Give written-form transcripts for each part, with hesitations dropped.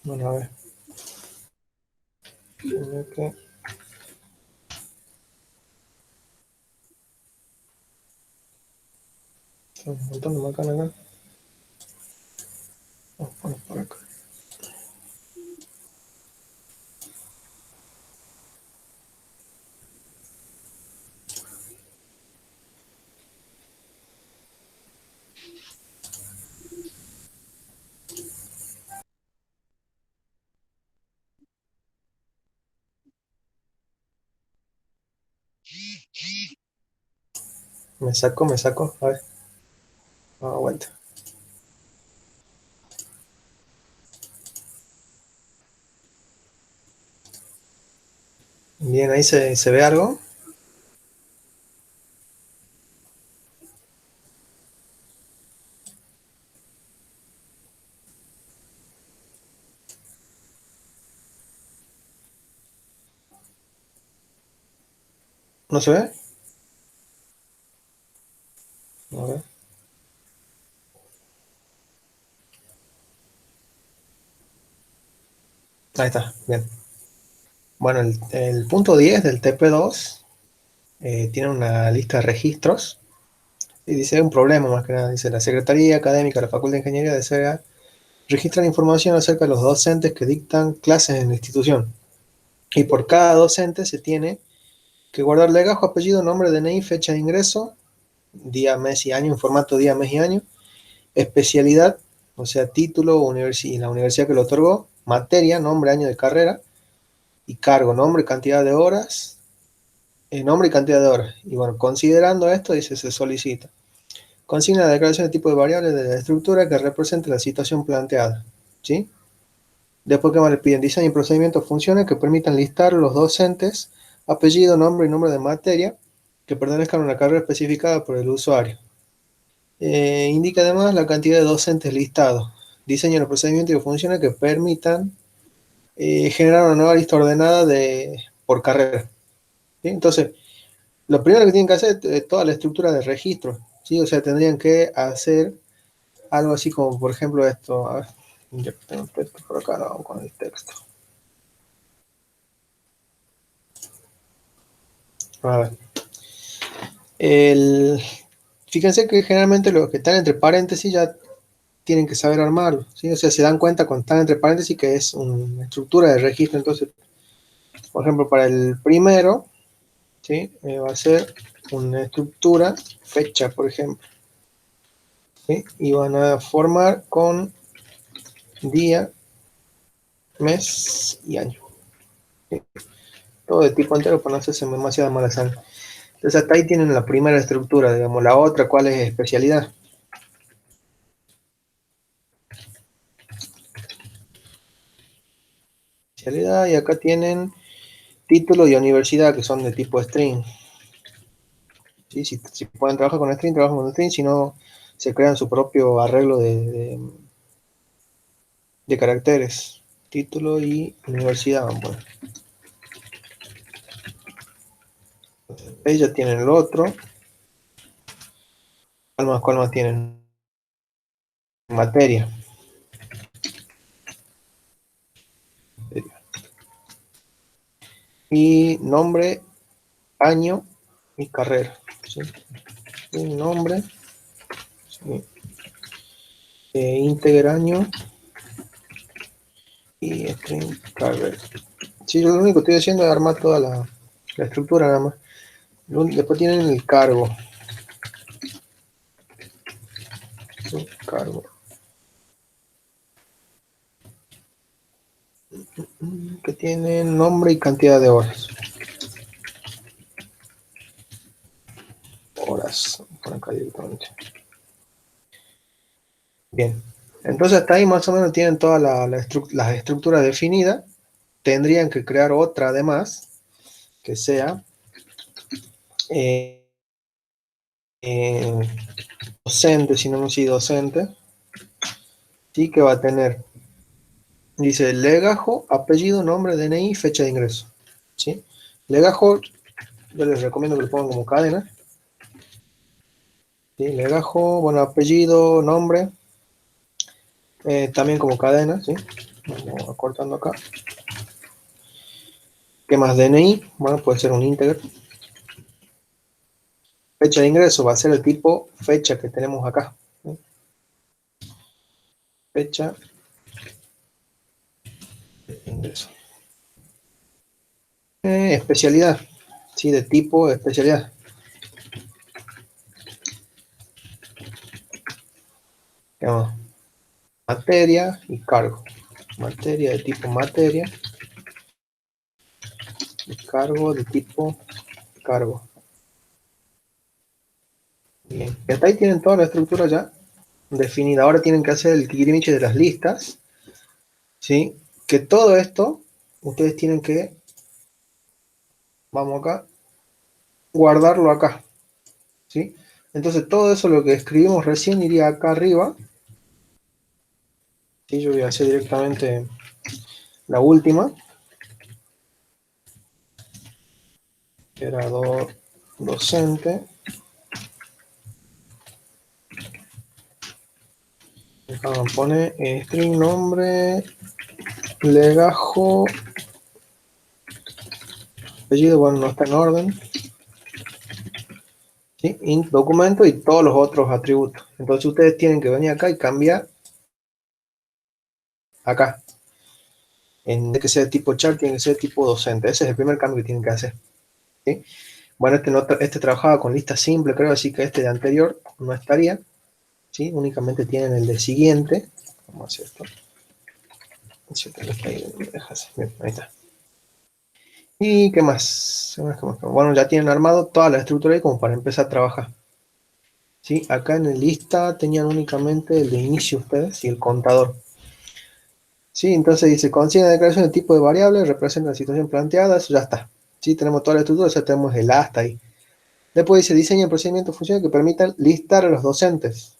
Bueno, a ver. Ok. Un montón de macanas acá. Vamos a poner por acá. Me saco. A ver. Vamos a vuelta. Bien, ahí se ve algo. ¿No se ve? A ver. Ahí está, bien. Bueno, el punto 10 del TP2 tiene una lista de registros y dice un problema más que nada. Dice la Secretaría Académica de la Facultad de Ingeniería desea registrar información acerca de los docentes que dictan clases en la institución. Y por cada docente se tiene que guardar legajo, apellido, nombre, DNI, fecha de ingreso, día, mes y año, en formato día, mes y año, especialidad, o sea, título y la universidad que lo otorgó, materia, nombre, año de carrera, y cargo, nombre, cantidad de horas, nombre y cantidad de horas. Y bueno, considerando esto, dice, se solicita. Consigna la declaración de tipo de variables de la estructura que represente la situación planteada. ¿Sí? Después que más le piden diseño y procedimientos funciones que permitan listar los docentes, apellido, nombre y número de materia que pertenezcan a una carrera especificada por el usuario. Indica además la cantidad de docentes listados. Diseño los procedimientos y funciones que permitan generar una nueva lista ordenada por carrera. ¿Sí? Entonces, lo primero que tienen que hacer es toda la estructura de registro. ¿Sí? O sea, tendrían que hacer algo así como, por ejemplo, esto. A ver, ya tengo el texto por acá, no, vamos con el texto. A ver. El, fíjense que generalmente los que están entre paréntesis ya tienen que saber armarlo. ¿Sí? O sea, se dan cuenta cuando están entre paréntesis que es una estructura de registro. Entonces, por ejemplo, para el primero, ¿sí? Va a ser una estructura, fecha, por ejemplo. ¿Sí? Y van a formar con día, mes y año. ¿Sí? Todo de tipo entero para no hacerse demasiada mala sangre. Entonces hasta ahí tienen la primera estructura, digamos, la otra, ¿cuál es especialidad? Especialidad, y acá tienen título y universidad, que son de tipo string. ¿Sí? Si pueden trabajar con string, trabajan con string, si no, se crean su propio arreglo de caracteres. Título y universidad, bueno. Ellos tienen el otro. Cuál más tienen? Materia. Y nombre, año y carrera. ¿Sí? Y nombre, sí. Íntegra, año y string carrera. Sí, yo lo único que estoy haciendo es armar toda la estructura nada más. Después tienen el cargo. ¿Sí? Cargo. Que tienen nombre y cantidad de horas. Horas. Por acá directamente. Bien. Entonces hasta ahí más o menos tienen todas las estructuras definidas. Tendrían que crear otra además que sea eh, eh, docente, si no me si docente, sí que va a tener, dice legajo, apellido, nombre, DNI, fecha de ingreso. ¿Sí? Legajo, yo les recomiendo que lo pongan como cadena. ¿Sí? Legajo, bueno, apellido, nombre, también como cadena. ¿Sí? Vamos acortando acá. ¿Qué más? DNI, bueno, puede ser un integer. Fecha de ingreso va a ser el tipo fecha que tenemos acá. ¿Sí? Fecha de ingreso. Especialidad, ¿sí? De tipo especialidad. ¿Qué más? Materia y cargo. Materia de tipo materia y cargo de tipo cargo. Bien, y hasta ahí tienen toda la estructura ya definida. Ahora tienen que hacer el cliquimiche de las listas, ¿sí? Que todo esto ustedes tienen que, vamos acá, guardarlo acá, ¿sí? Entonces todo eso lo que escribimos recién iría acá arriba, ¿sí? Yo voy a hacer directamente la última, que era docente. Acá me pone string nombre, legajo, apellido, bueno, no está en orden, ¿sí? Int documento y todos los otros atributos. Entonces ustedes tienen que venir acá y cambiar acá. En vez de que sea tipo chart, tiene que ser tipo docente. Ese es el primer cambio que tienen que hacer, ¿sí? Bueno, este trabajaba con lista simple, creo, así que este de anterior no estaría, ¿sí? Únicamente tienen el de siguiente. Vamos a hacer esto. Ahí está. ¿Y qué más? Bueno, ya tienen armado toda la estructura ahí como para empezar a trabajar. ¿Sí? Acá en el lista tenían únicamente el de inicio ustedes y el contador. ¿Sí? Entonces dice, consigna la declaración de tipo de variable, representa la situación planteada, eso ya está. ¿Sí? Tenemos toda la estructura, ya tenemos el hasta ahí. Después dice, diseña el procedimiento de funciones que permitan listar a los docentes.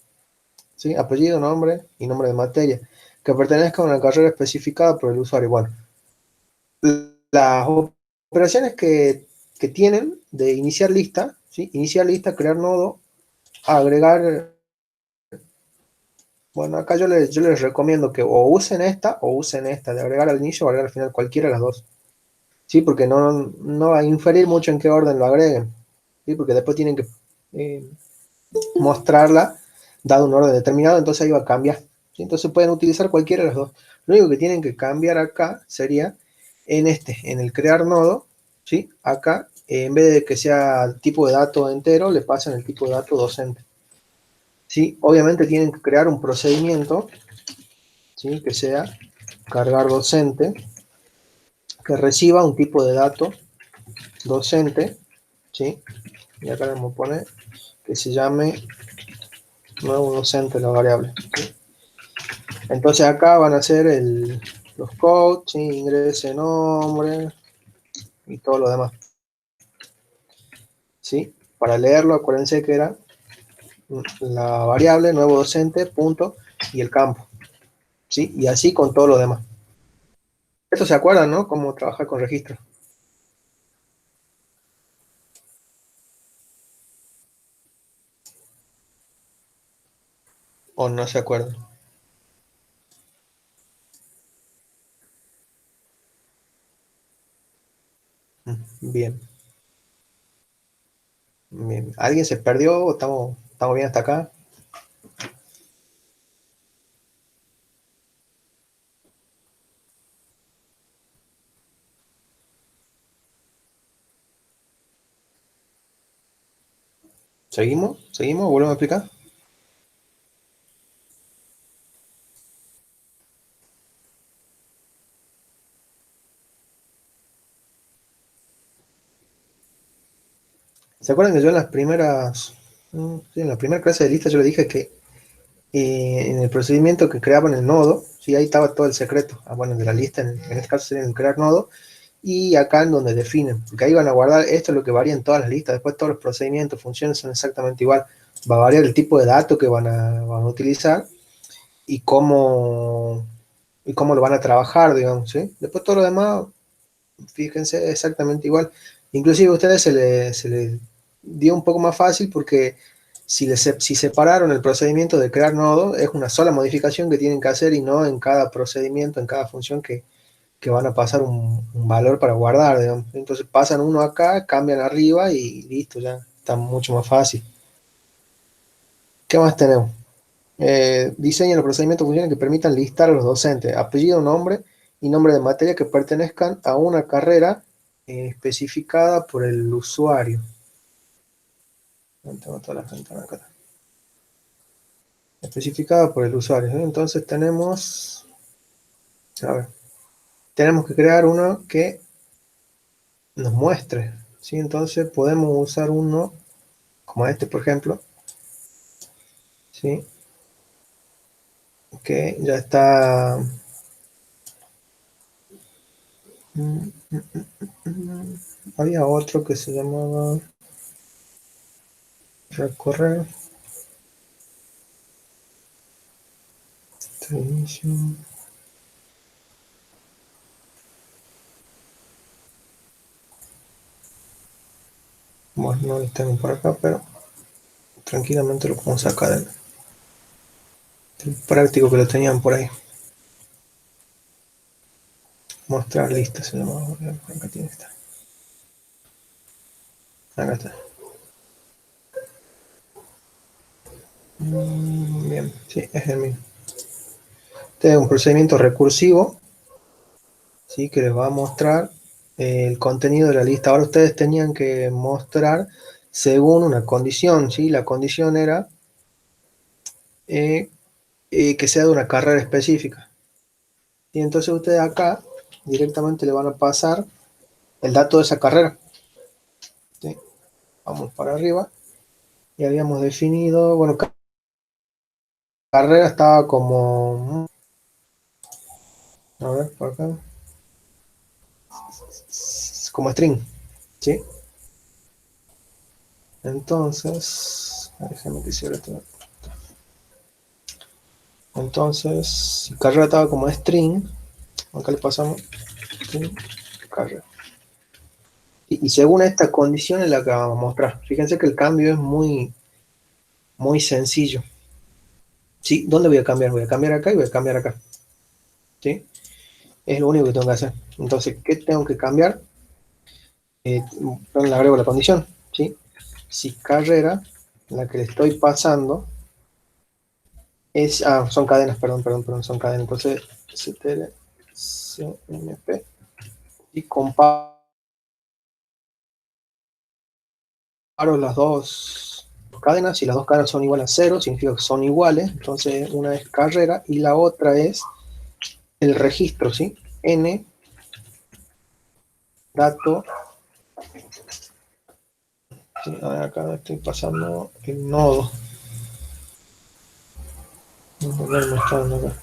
¿Sí? Apellido, nombre y nombre de materia, que pertenezcan a una carrera especificada por el usuario. Bueno, las operaciones que tienen de iniciar lista, ¿sí? Iniciar lista, crear nodo, agregar. Bueno, acá yo les recomiendo que o usen esta de agregar al inicio o agregar al final, cualquiera de las dos. ¿Sí? Porque no va a inferir mucho en qué orden lo agreguen. ¿Sí? Porque después tienen que eh, mostrarla dado un orden determinado, entonces ahí va a cambiar. ¿Sí? Entonces pueden utilizar cualquiera de las dos. Lo único que tienen que cambiar acá sería en el crear nodo, ¿sí? Acá, en vez de que sea tipo de dato entero, le pasan el tipo de dato docente. ¿Sí? Obviamente tienen que crear un procedimiento, ¿sí? Que sea cargar docente, que reciba un tipo de dato docente, ¿sí? Y acá le vamos a poner que se llame nuevo docente la variable, ¿sí? Entonces acá van a ser los codes, ¿sí? Ingrese nombre y todo lo demás, ¿sí? Para leerlo, acuérdense que era la variable nuevo docente, punto, y el campo, ¿sí? Y así con todo lo demás. Esto se acuerdan, ¿no? Cómo trabajar con registros. ¿O no se acuerdan? Bien, bien. ¿Alguien se perdió? ¿Estamos bien hasta acá? ¿Seguimos? ¿Seguimos? ¿Volvemos a explicar? ¿Se acuerdan que yo en las primeras, sí, en la primera clase de lista yo le dije que en el procedimiento que creaban el nodo, sí, ahí estaba todo el secreto, bueno, de la lista, en este caso sería el crear nodo, y acá en donde definen, porque ahí van a guardar, esto es lo que varía en todas las listas, después todos los procedimientos, funciones son exactamente igual, va a variar el tipo de dato que van a utilizar y cómo lo van a trabajar, digamos, ¿sí? Después todo lo demás, fíjense, exactamente igual. Inclusive a ustedes se les dio un poco más fácil porque Si separaron el procedimiento de crear nodo, es una sola modificación que tienen que hacer y no en cada procedimiento, en cada función que van a pasar un valor para guardar, digamos. Entonces pasan uno acá, cambian arriba y listo, ya está mucho más fácil. ¿Qué más tenemos? Diseña los procedimientos de funciones que permitan listar a los docentes, apellido, nombre y nombre de materia que pertenezcan a una carrera especificada por el usuario. Tengo todas las ventanas acá. Especificada por el usuario, ¿sí? Entonces tenemos, a ver, tenemos que crear uno que nos muestre, ¿sí? Entonces podemos usar uno como este, por ejemplo, ¿sí? Que ya está. Había otro que se llamaba recorrer. Inicio. Bueno, no lo tengo por acá, pero tranquilamente lo podemos sacar del práctico que lo tenían por ahí. Mostrar lista se llama. Acá tiene esta. Acá está. Bien, sí, es el mismo. Este es un procedimiento recursivo, ¿sí? Que les va a mostrar el contenido de la lista. Ahora ustedes tenían que mostrar según una condición, ¿sí? La condición era que sea de una carrera específica. Y entonces ustedes acá directamente le van a pasar el dato de esa carrera. ¿Sí? Vamos para arriba. Y habíamos definido, bueno, carrera estaba como, a ver, por acá, como string, ¿sí? Entonces, déjame que cierre esto. Entonces, si carrera estaba como string, acá le pasamos string, carrera. Y según esta condición es la que vamos a mostrar. Fíjense que el cambio es muy, muy sencillo. ¿Sí? ¿Dónde voy a cambiar? Voy a cambiar acá y voy a cambiar acá. ¿Sí? Es lo único que tengo que hacer. Entonces, ¿qué tengo que cambiar? Le agrego la condición. ¿Sí? Si carrera, la que le estoy pasando, es. Ah, son cadenas, perdón, son cadenas. Entonces, str, cmp, y comparo las dos cadenas. Si las dos cadenas son iguales a 0, significa que son iguales. Entonces, una es carrera y la otra es el registro, ¿sí? N, dato. ¿Sí? Acá estoy pasando el nodo. Voy a mostrarlo acá.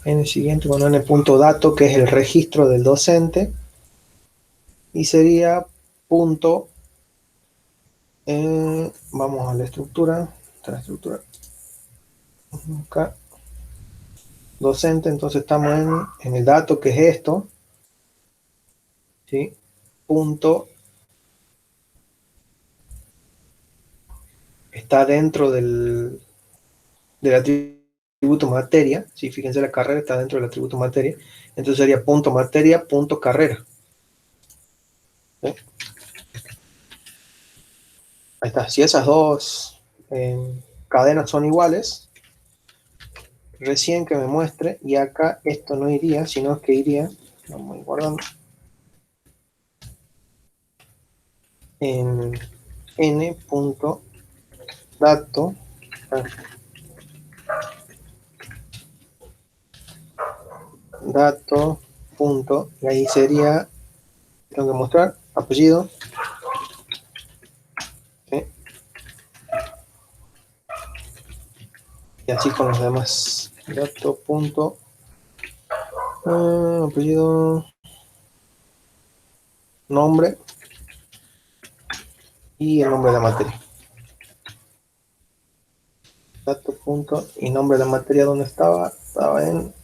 N siguiente con n.dato, que es el registro del docente. Y sería punto. Vamos a la estructura. Acá. Docente, entonces estamos en el dato que es esto. ¿Sí? Punto. Está dentro del atributo materia. ¿Sí? Fíjense, la carrera está dentro del atributo materia. Entonces sería punto materia, punto carrera. ¿Sí? Ahí está. Si esas dos cadenas son iguales, recién que me muestre, y acá esto no iría, sino que iría, vamos a ir guardando, en n.dato, dato, punto, y ahí sería, tengo que mostrar, apellido, ¿sí? Y así con los demás, dato, punto, apellido, nombre, y el nombre de la materia. Dato, punto, y nombre de la materia, ¿dónde estaba? Estaba en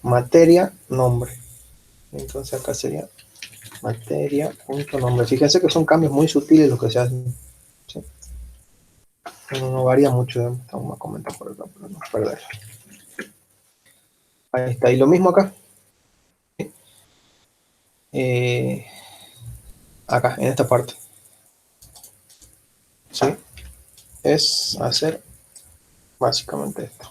materia, nombre. Entonces acá sería materia, punto, nombre. Fíjense que son cambios muy sutiles los que se hacen. ¿Sí? No varía mucho, vamos a comentar por acá para no perder. Ahí está, y lo mismo acá. Eh, acá, en esta parte. ¿Sí? Es hacer básicamente esto.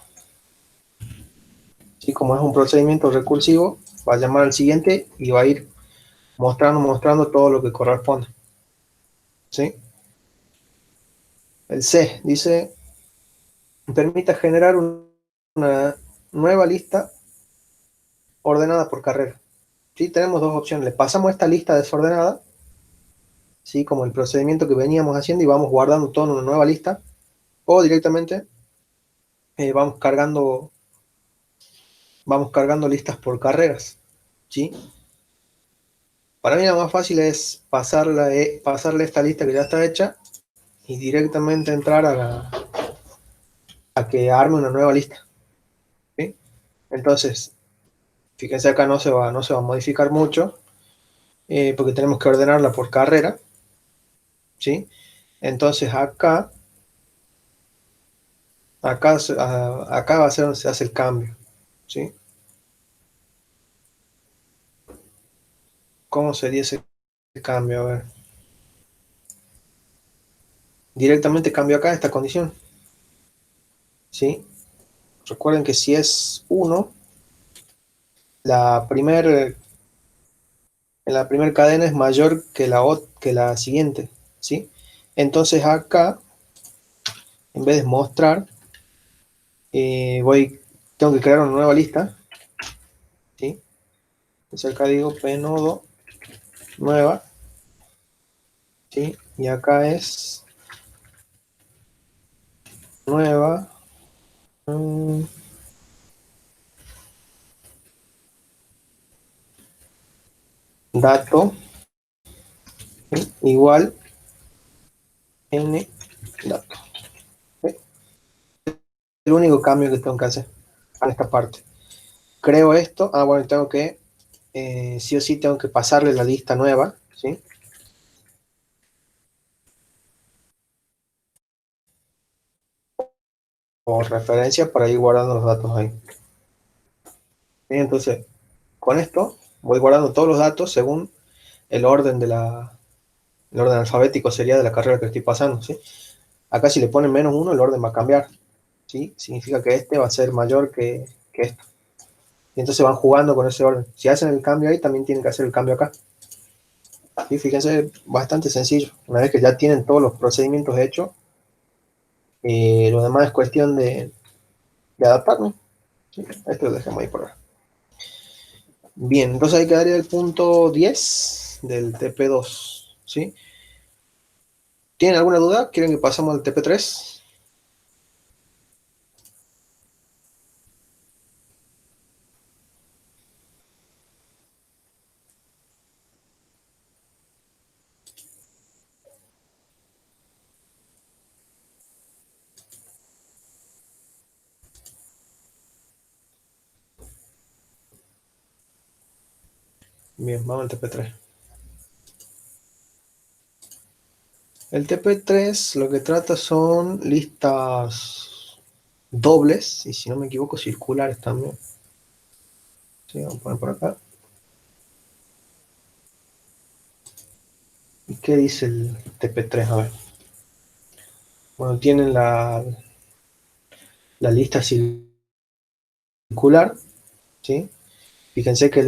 ¿Sí? Como es un procedimiento recursivo, va a llamar al siguiente y va a ir mostrando todo lo que corresponde. ¿Sí? El C dice, permita generar una nueva lista ordenada por carrera. ¿Sí? Tenemos dos opciones. Le pasamos esta lista desordenada, ¿sí? Como el procedimiento que veníamos haciendo y vamos guardando todo en una nueva lista, o directamente vamos cargando listas por carreras. ¿Sí? Para mí lo más fácil es pasarle esta lista que ya está hecha y directamente entrar a que arme una nueva lista. ¿Sí? Entonces, fíjense acá no se va a modificar mucho porque tenemos que ordenarla por carrera. ¿Sí? Entonces acá va a ser donde se hace el cambio. ¿Sí? ¿Cómo sería ese cambio? A ver. Directamente cambio acá esta condición. ¿Sí? Recuerden que si es 1, la primer, la primera cadena es mayor que la siguiente. ¿Sí? Entonces acá, en vez de mostrar, tengo que crear una nueva lista. ¿Sí? Entonces acá digo pnodo nueva. ¿Sí? Y acá es nueva. mm, dato, ¿sí? Igual n dato. ¿Sí? El único cambio que tengo que hacer a esta parte. Creo esto. Ah, bueno, tengo que, sí o sí, tengo que pasarle la lista nueva. ¿Sí? O referencia para ir guardando los datos ahí. Bien, entonces, con esto voy guardando todos los datos según el orden el orden alfabético sería de la carrera que estoy pasando. ¿Sí? Acá si le ponen -1, el orden va a cambiar. ¿Sí? Significa que este va a ser mayor que esto. Y entonces van jugando con ese orden. Si hacen el cambio ahí, también tienen que hacer el cambio acá. Y fíjense, bastante sencillo. Una vez que ya tienen todos los procedimientos hechos, lo demás es cuestión de adaptarlo. ¿Sí? Esto lo dejamos ahí por ahora. Bien, entonces ahí quedaría el punto 10 del TP2. ¿Sí? ¿Tienen alguna duda? ¿Quieren que pasemos al TP3? Bien, vamos al TP3. El TP3 lo que trata son listas dobles, y si no me equivoco, circulares también. Sí, vamos a poner por acá. ¿Y qué dice el TP3? A ver. Bueno, tienen la lista circular, ¿sí? Fíjense que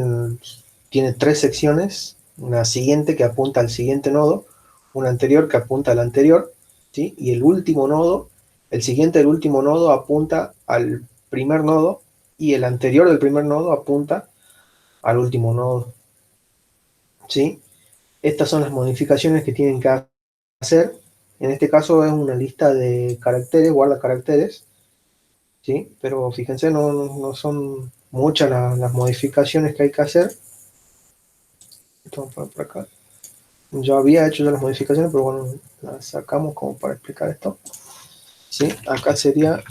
tiene tres secciones, una siguiente que apunta al siguiente nodo, una anterior que apunta al anterior, ¿sí? Y el último nodo, el siguiente del último nodo apunta al primer nodo y el anterior del primer nodo apunta al último nodo, ¿sí? Estas son las modificaciones que tienen que hacer. En este caso es una lista de caracteres, guarda caracteres, ¿sí? Pero fíjense, no son muchas las modificaciones que hay que hacer. Vamos a poner por acá. Yo había hecho ya las modificaciones, pero bueno, las sacamos como para explicar esto. ¿Sí? Acá sería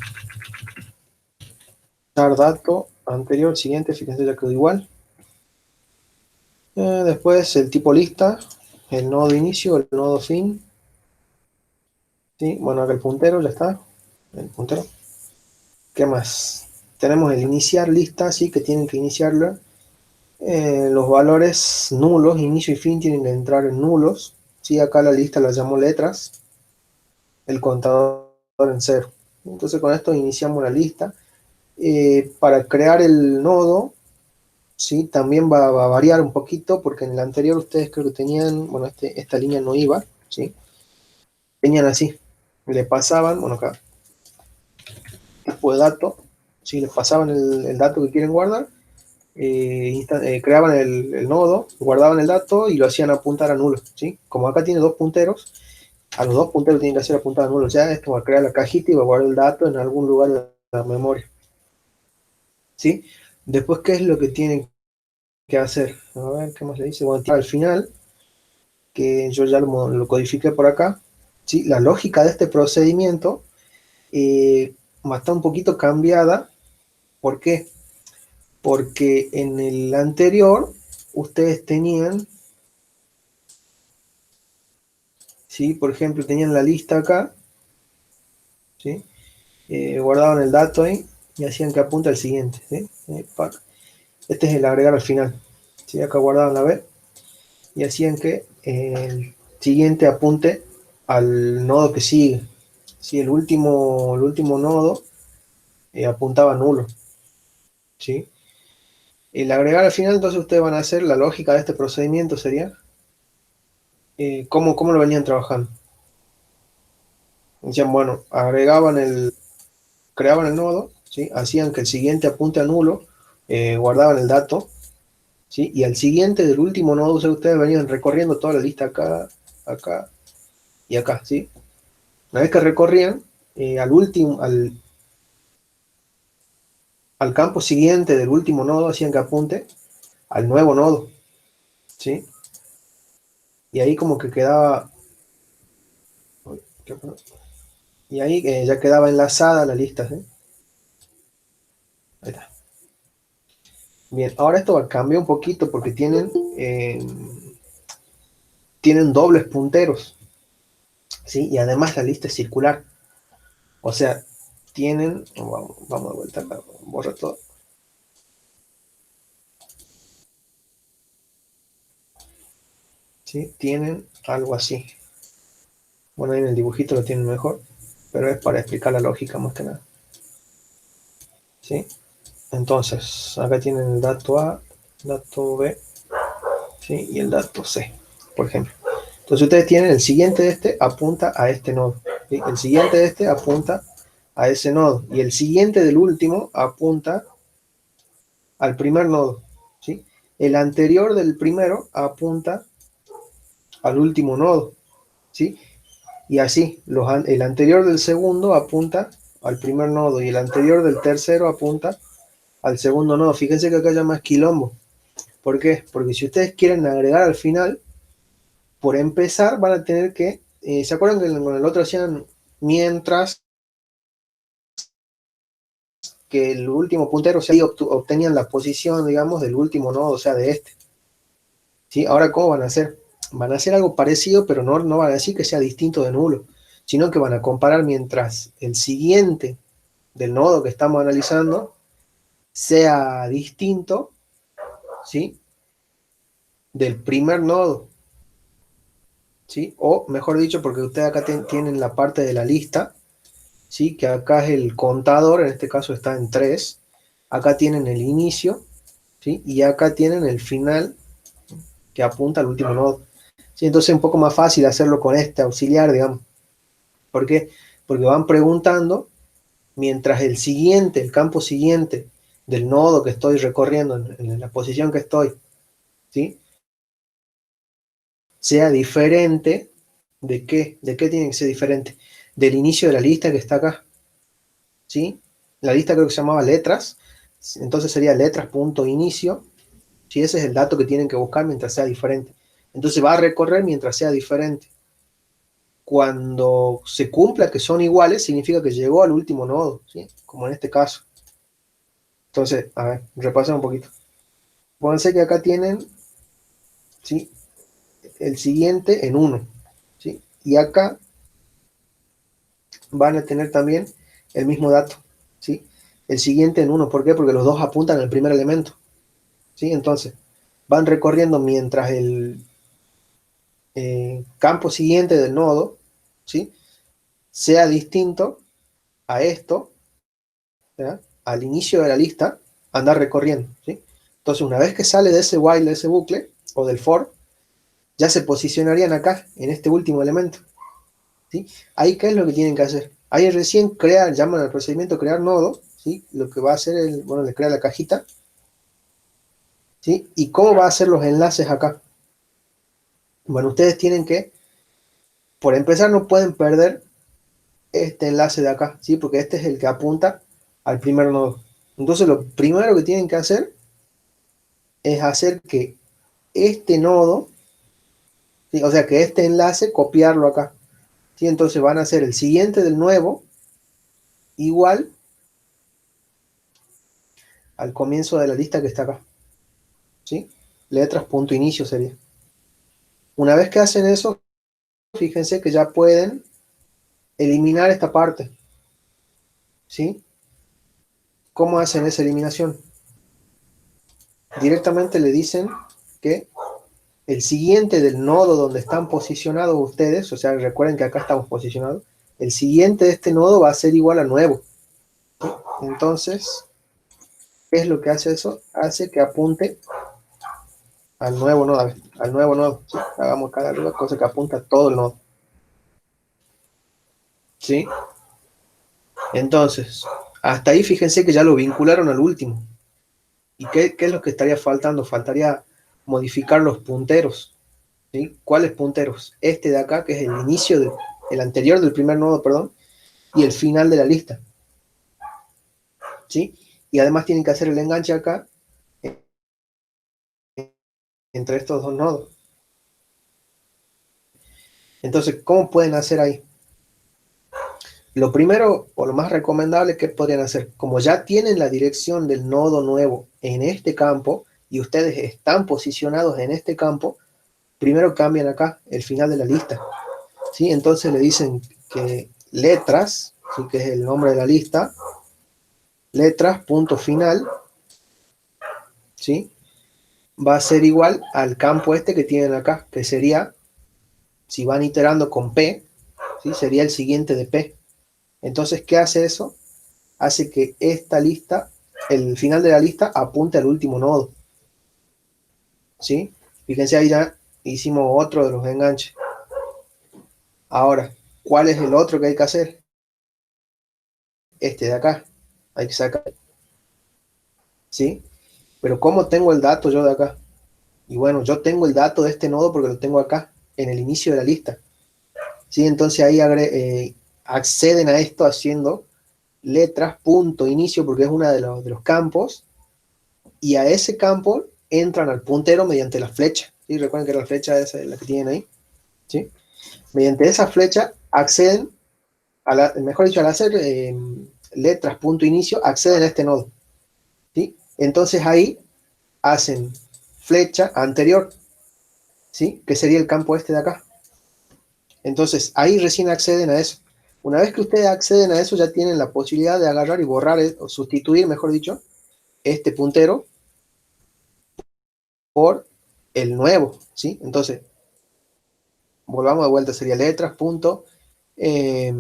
dar dato anterior, siguiente, fíjense ya quedó igual. Después el tipo lista, el nodo inicio, el nodo fin. ¿sí? Bueno, acá el puntero ya está, el puntero. ¿Qué más? Tenemos el iniciar lista, sí, que tienen que iniciarla. Los valores nulos, inicio y fin, tienen que entrar en nulos. Sí, acá la lista la llamo letras, el contador en cero. Entonces con esto iniciamos la lista. Para crear el nodo, ¿sí? También va a variar un poquito, porque en el anterior ustedes creo que tenían, bueno, esta línea no iba, ¿sí? Tenían así, le pasaban, bueno, acá, tipo de dato, ¿sí? Le pasaban el dato que quieren guardar, creaban el nodo, guardaban el dato y lo hacían apuntar a nulo, ¿sí? Como acá tiene dos punteros, a los dos punteros tienen que hacer apuntar a nulo. Ya esto va a crear la cajita y va a guardar el dato en algún lugar de la memoria, ¿sí? Después, ¿qué es lo que tienen que hacer? A ver, ¿qué más le dice? Bueno, al final, que yo ya lo codifiqué por acá, ¿sí? La lógica de este procedimiento va a estar un poquito cambiada. ¿Por qué? Porque en el anterior ustedes tenían, ¿sí? Por ejemplo, tenían la lista acá, ¿sí? Guardaban el dato ahí y hacían que apunte al siguiente, ¿sí? Este es el agregar al final, ¿sí? Acá guardaban la B y hacían que el siguiente apunte al nodo que sigue, ¿sí? El último nodo apuntaba nulo, ¿sí? El agregar al final, entonces ustedes van a hacer, la lógica de este procedimiento sería, ¿cómo lo venían trabajando? Decían, bueno, creaban el nodo, ¿sí? Hacían que el siguiente apunte a nulo, guardaban el dato, ¿sí? Y al siguiente del último nodo, o sea, ustedes venían recorriendo toda la lista acá, acá y acá, ¿sí? Una vez que recorrían, al campo siguiente del último nodo, hacían que apunte al nuevo nodo, ¿sí? Y ahí como que quedaba, y ahí ya quedaba enlazada la lista, ¿sí? Ahí está. Bien, ahora esto va a cambiar un poquito porque tienen dobles punteros, ¿sí? Y además la lista es circular. O sea, vamos de vuelta, borra todo. ¿Sí? Tienen algo así. Bueno, ahí en el dibujito lo tienen mejor, pero es para explicar la lógica más que nada. ¿Sí? Entonces, acá tienen el dato A, dato B, ¿sí? Y el dato C, por ejemplo. Entonces ustedes tienen el siguiente de este apunta a este nodo, ¿sí? El siguiente de este apunta a ese nodo y el siguiente del último apunta al primer nodo, ¿sí? El anterior del primero apunta al último nodo, ¿sí? Y así, el anterior del segundo apunta al primer nodo y el anterior del tercero apunta al segundo nodo. Fíjense que acá hay más quilombo. ¿Por qué? Porque si ustedes quieren agregar al final, por empezar van a tener que, ¿se acuerdan que con el otro hacían mientras que el último puntero, o sea, obtenían la posición, digamos, del último nodo, o sea, de este? ¿Sí? Ahora, ¿cómo van a hacer? Van a hacer algo parecido, pero no van a decir que sea distinto de nulo, sino que van a comparar mientras el siguiente del nodo que estamos analizando sea distinto, ¿sí? Del primer nodo, ¿sí? O mejor dicho, porque ustedes acá tienen la parte de la lista, ¿sí? Que acá es el contador, en este caso está en 3. Acá tienen el inicio, ¿sí? Y acá tienen el final que apunta al último nodo. ¿Sí? Entonces es un poco más fácil hacerlo con este auxiliar, digamos. ¿Por qué? Porque van preguntando mientras el campo siguiente del nodo que estoy recorriendo, en la posición que estoy, ¿sí? Sea diferente. ¿De qué? ¿De qué tiene que ser diferente? Del inicio de la lista que está acá, ¿sí? La lista creo que se llamaba letras, entonces sería letras.inicio, ¿sí? Ese es el dato que tienen que buscar mientras sea diferente. Entonces va a recorrer mientras sea diferente. Cuando se cumpla que son iguales, significa que llegó al último nodo, ¿sí? Como en este caso. Entonces, a ver, repasen un poquito. Pónganse que acá tienen, ¿sí? El siguiente en 1, ¿sí? Y acá van a tener también el mismo dato, ¿sí? El siguiente en uno, ¿por qué? Porque los dos apuntan al primer elemento, ¿sí? Entonces, van recorriendo mientras el campo siguiente del nodo, ¿sí? Sea distinto a esto, ¿ya? Al inicio de la lista, andar recorriendo, ¿sí? Entonces, una vez que sale de ese while, de ese bucle, o del for, ya se posicionarían acá, en este último elemento, ¿sí? Ahí, ¿qué es lo que tienen que hacer? Ahí recién crear, llaman al procedimiento crear nodo, ¿sí? Lo que va a hacer, bueno, le crea la cajita, ¿sí? ¿Y cómo va a hacer los enlaces acá? Bueno, ustedes tienen que, por empezar, no pueden perder este enlace de acá, ¿sí? Porque este es el que apunta al primer nodo. Entonces, lo primero que tienen que hacer es hacer que este nodo, ¿sí? O sea, que este enlace, copiarlo acá, ¿sí? Entonces van a hacer el siguiente del nuevo, igual al comienzo de la lista que está acá, ¿sí? Letras, punto inicio sería. Una vez que hacen eso, fíjense que ya pueden eliminar esta parte, ¿sí? ¿Cómo hacen esa eliminación? Directamente le dicen que el siguiente del nodo donde están posicionados ustedes, o sea, recuerden que acá estamos posicionados, el siguiente de este nodo va a ser igual a nuevo. Entonces, ¿qué es lo que hace eso? Hace que apunte al nuevo nodo, al nuevo nodo. ¿Sí? Hagamos cada arriba, cosa que apunta a todo el nodo. ¿Sí? Entonces, hasta ahí fíjense que ya lo vincularon al último. ¿Y qué es lo que estaría faltando? Faltaría modificar los punteros. ¿Sí? ¿Cuáles punteros? Este de acá, que es el inicio, el anterior del primer nodo, perdón, y el final de la lista. ¿Sí? Y además tienen que hacer el enganche acá entre estos dos nodos. Entonces, ¿cómo pueden hacer ahí? Lo primero o lo más recomendable que podrían hacer, como ya tienen la dirección del nodo nuevo en este campo y ustedes están posicionados en este campo, primero cambian acá el final de la lista. ¿Sí? Entonces le dicen que letras, ¿sí? Que es el nombre de la lista, letras, punto final, ¿sí? Va a ser igual al campo este que tienen acá, que sería, si van iterando con P, ¿sí? Sería el siguiente de P. Entonces, ¿qué hace eso? Hace que esta lista, el final de la lista, apunte al último nodo, ¿sí? Fíjense, ahí ya hicimos otro de los enganches. Ahora, ¿cuál es el otro que hay que hacer? Este de acá. Hay que sacar, ¿sí? Pero ¿cómo tengo el dato yo de acá? Y bueno, yo tengo el dato de este nodo porque lo tengo acá, en el inicio de la lista. ¿Sí? Entonces ahí acceden a esto haciendo letras, punto, inicio, porque es uno de los campos, y a ese campo entran al puntero mediante la flecha. ¿Sí? Recuerden que la flecha es la que tienen ahí. ¿Sí? Mediante esa flecha acceden, mejor dicho, al hacer letras, punto, inicio, acceden a este nodo. ¿Sí? Entonces ahí hacen flecha anterior, ¿sí? Que sería el campo este de acá. Entonces ahí recién acceden a eso. Una vez que ustedes acceden a eso, ya tienen la posibilidad de agarrar y borrar, o sustituir, mejor dicho, este puntero por el nuevo, ¿sí? Entonces, volvamos de vuelta, sería letras, punto, eh,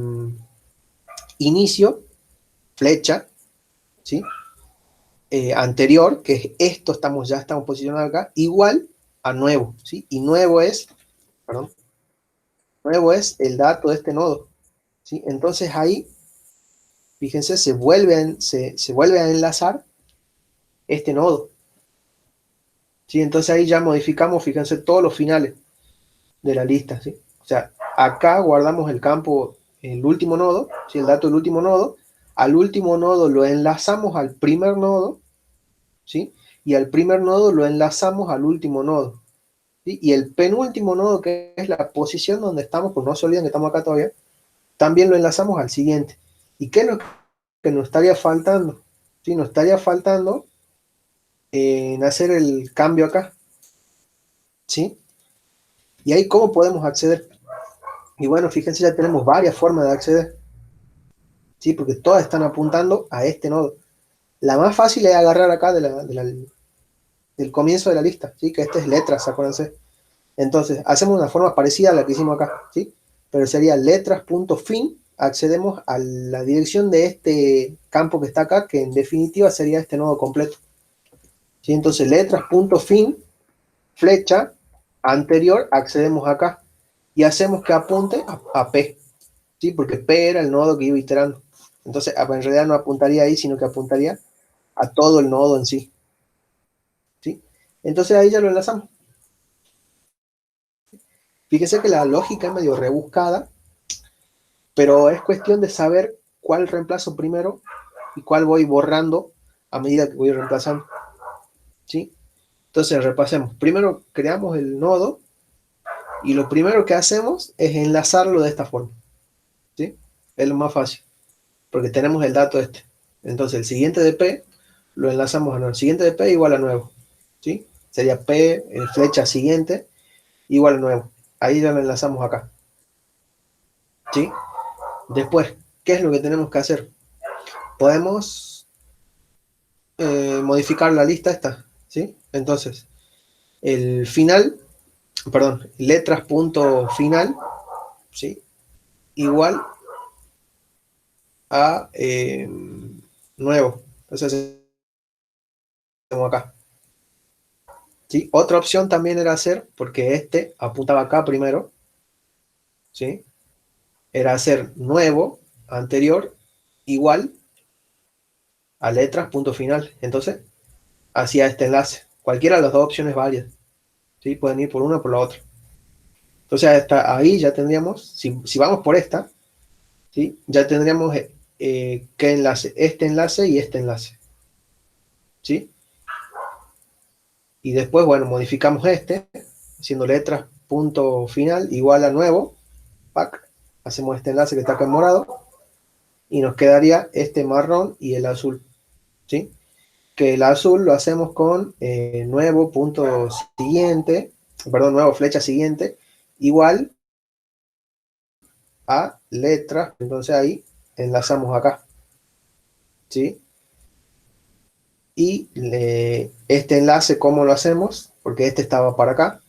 inicio, flecha, ¿sí? Anterior, que es esto, ya estamos posicionados acá, igual a nuevo, ¿sí? Y nuevo es, perdón, nuevo es el dato de este nodo, ¿sí? Entonces ahí, fíjense, se vuelve a enlazar este nodo, ¿sí? Entonces ahí ya modificamos, fíjense, todos los finales de la lista, ¿sí? O sea, acá guardamos el campo, el último nodo, ¿sí? El dato del último nodo, al último nodo lo enlazamos al primer nodo, ¿sí? Y al primer nodo lo enlazamos al último nodo, ¿sí? Y el penúltimo nodo, que es la posición donde estamos, pues no se olviden que estamos acá todavía, también lo enlazamos al siguiente. ¿Y qué es lo que nos estaría faltando? ¿Sí? Nos estaría faltando en hacer el cambio acá, ¿sí? Y ahí, ¿cómo podemos acceder? Y bueno, fíjense, ya tenemos varias formas de acceder. ¿sí? Porque todas están apuntando a este nodo. La más fácil es agarrar acá del comienzo de la lista, ¿sí? Que este es letras, acuérdense. Entonces, hacemos una forma parecida a la que hicimos acá, ¿sí? Pero sería letras.fin, accedemos a la dirección de este campo que está acá, que en definitiva sería este nodo completo. ¿Sí? Entonces, letras.fin, flecha, anterior, accedemos acá y hacemos que apunte a P, ¿sí? Porque P era el nodo que iba iterando. Entonces, en realidad no apuntaría ahí, sino que apuntaría a todo el nodo en sí, ¿sí? Entonces ahí ya lo enlazamos. Fíjese que la lógica es medio rebuscada, pero es cuestión de saber cuál reemplazo primero y cuál voy borrando a medida que voy reemplazando, ¿sí? Entonces repasemos. Primero creamos el nodo y lo primero que hacemos es enlazarlo de esta forma, ¿sí? Es lo más fácil, porque tenemos el dato este. Entonces el siguiente de P lo enlazamos a nuevo. El siguiente de P igual a nuevo, ¿sí? Sería P, flecha siguiente, igual a nuevo. Ahí ya lo enlazamos acá, ¿sí? Después, ¿qué es lo que tenemos que hacer? Podemos modificar la lista esta, ¿sí? Entonces, el final, perdón, letras.final, ¿sí? Igual a nuevo. Entonces, como acá, ¿sí? Otra opción también era hacer, porque este apuntaba acá primero, ¿sí? Era hacer nuevo, anterior, igual a letras.final. Entonces, hacía este enlace. Cualquiera de las dos opciones válidas, ¿sí? Pueden ir por una o por la otra. Entonces, hasta ahí ya tendríamos, si vamos por esta, ¿sí? Ya tendríamos qué enlace, este enlace y este enlace, ¿sí? Y después, bueno, modificamos este, haciendo letras, punto final, igual a nuevo, pack, hacemos este enlace que está acá en morado, y nos quedaría este marrón y el azul, ¿sí? Que el azul lo hacemos con nuevo punto siguiente, perdón, nuevo flecha siguiente, igual a letras, entonces ahí enlazamos acá, ¿sí? Y este enlace, ¿cómo lo hacemos? Porque este estaba para acá,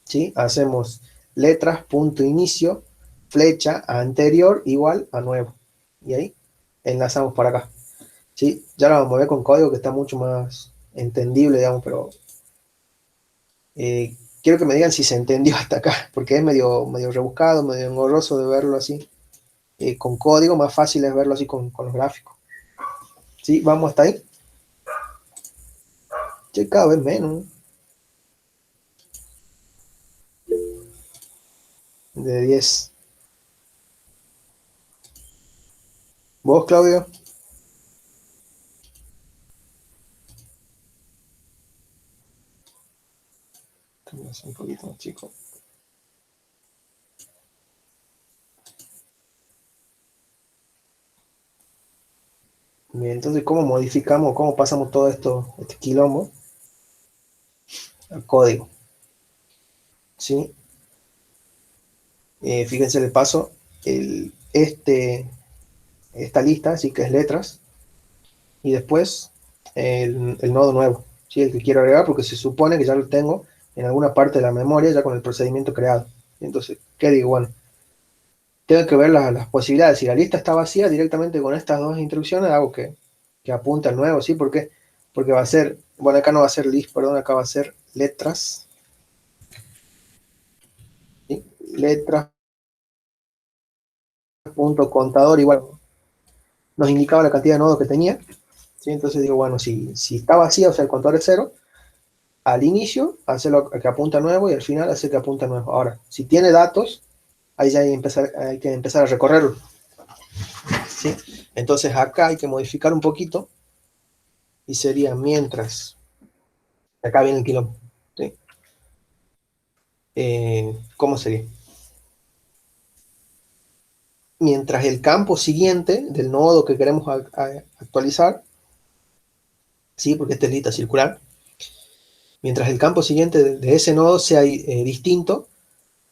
¿sí? Hacemos letras, punto inicio, flecha anterior igual a nuevo. Y ahí enlazamos para acá, ¿sí? Ya lo vamos a ver con código que está mucho más entendible, digamos, pero quiero que me digan si se entendió hasta acá, porque es medio rebuscado, medio engorroso de verlo así. Con código más fácil es verlo así con los gráficos. ¿Sí? Vamos hasta ahí. Che, cada vez menos, de 10. ¿Vos, Claudio? Un poquito más chico. Bien, entonces, ¿cómo modificamos, cómo pasamos todo esto, este quilombo, al código? ¿Sí? Fíjense el paso, esta lista, así que es letras, y después el nodo nuevo, ¿sí? El que quiero agregar, porque se supone que ya lo tengo en alguna parte de la memoria, ya con el procedimiento creado. Entonces, ¿qué digo? Bueno, tengo que ver las posibilidades. Si la lista está vacía, directamente con estas dos instrucciones hago que apunte al nuevo, ¿sí? ¿Por qué? Porque va a ser, bueno, acá no va a ser list, perdón, acá va a ser letras, ¿sí? Letras punto contador igual nos indicaba la cantidad de nodos que tenía, ¿sí? Entonces digo, bueno, si está vacía, o sea, el contador es cero, al inicio hacerlo que apunta nuevo y al final hace que apunta nuevo. Ahora, si tiene datos, ahí ya hay que empezar a recorrerlo, ¿sí? Entonces acá hay que modificar un poquito y sería mientras, acá viene el quilombo, ¿sí? ¿Cómo sería? Mientras el campo siguiente del nodo que queremos actualizar, ¿sí? Porque esta es lista circular, mientras el campo siguiente de ese nodo sea distinto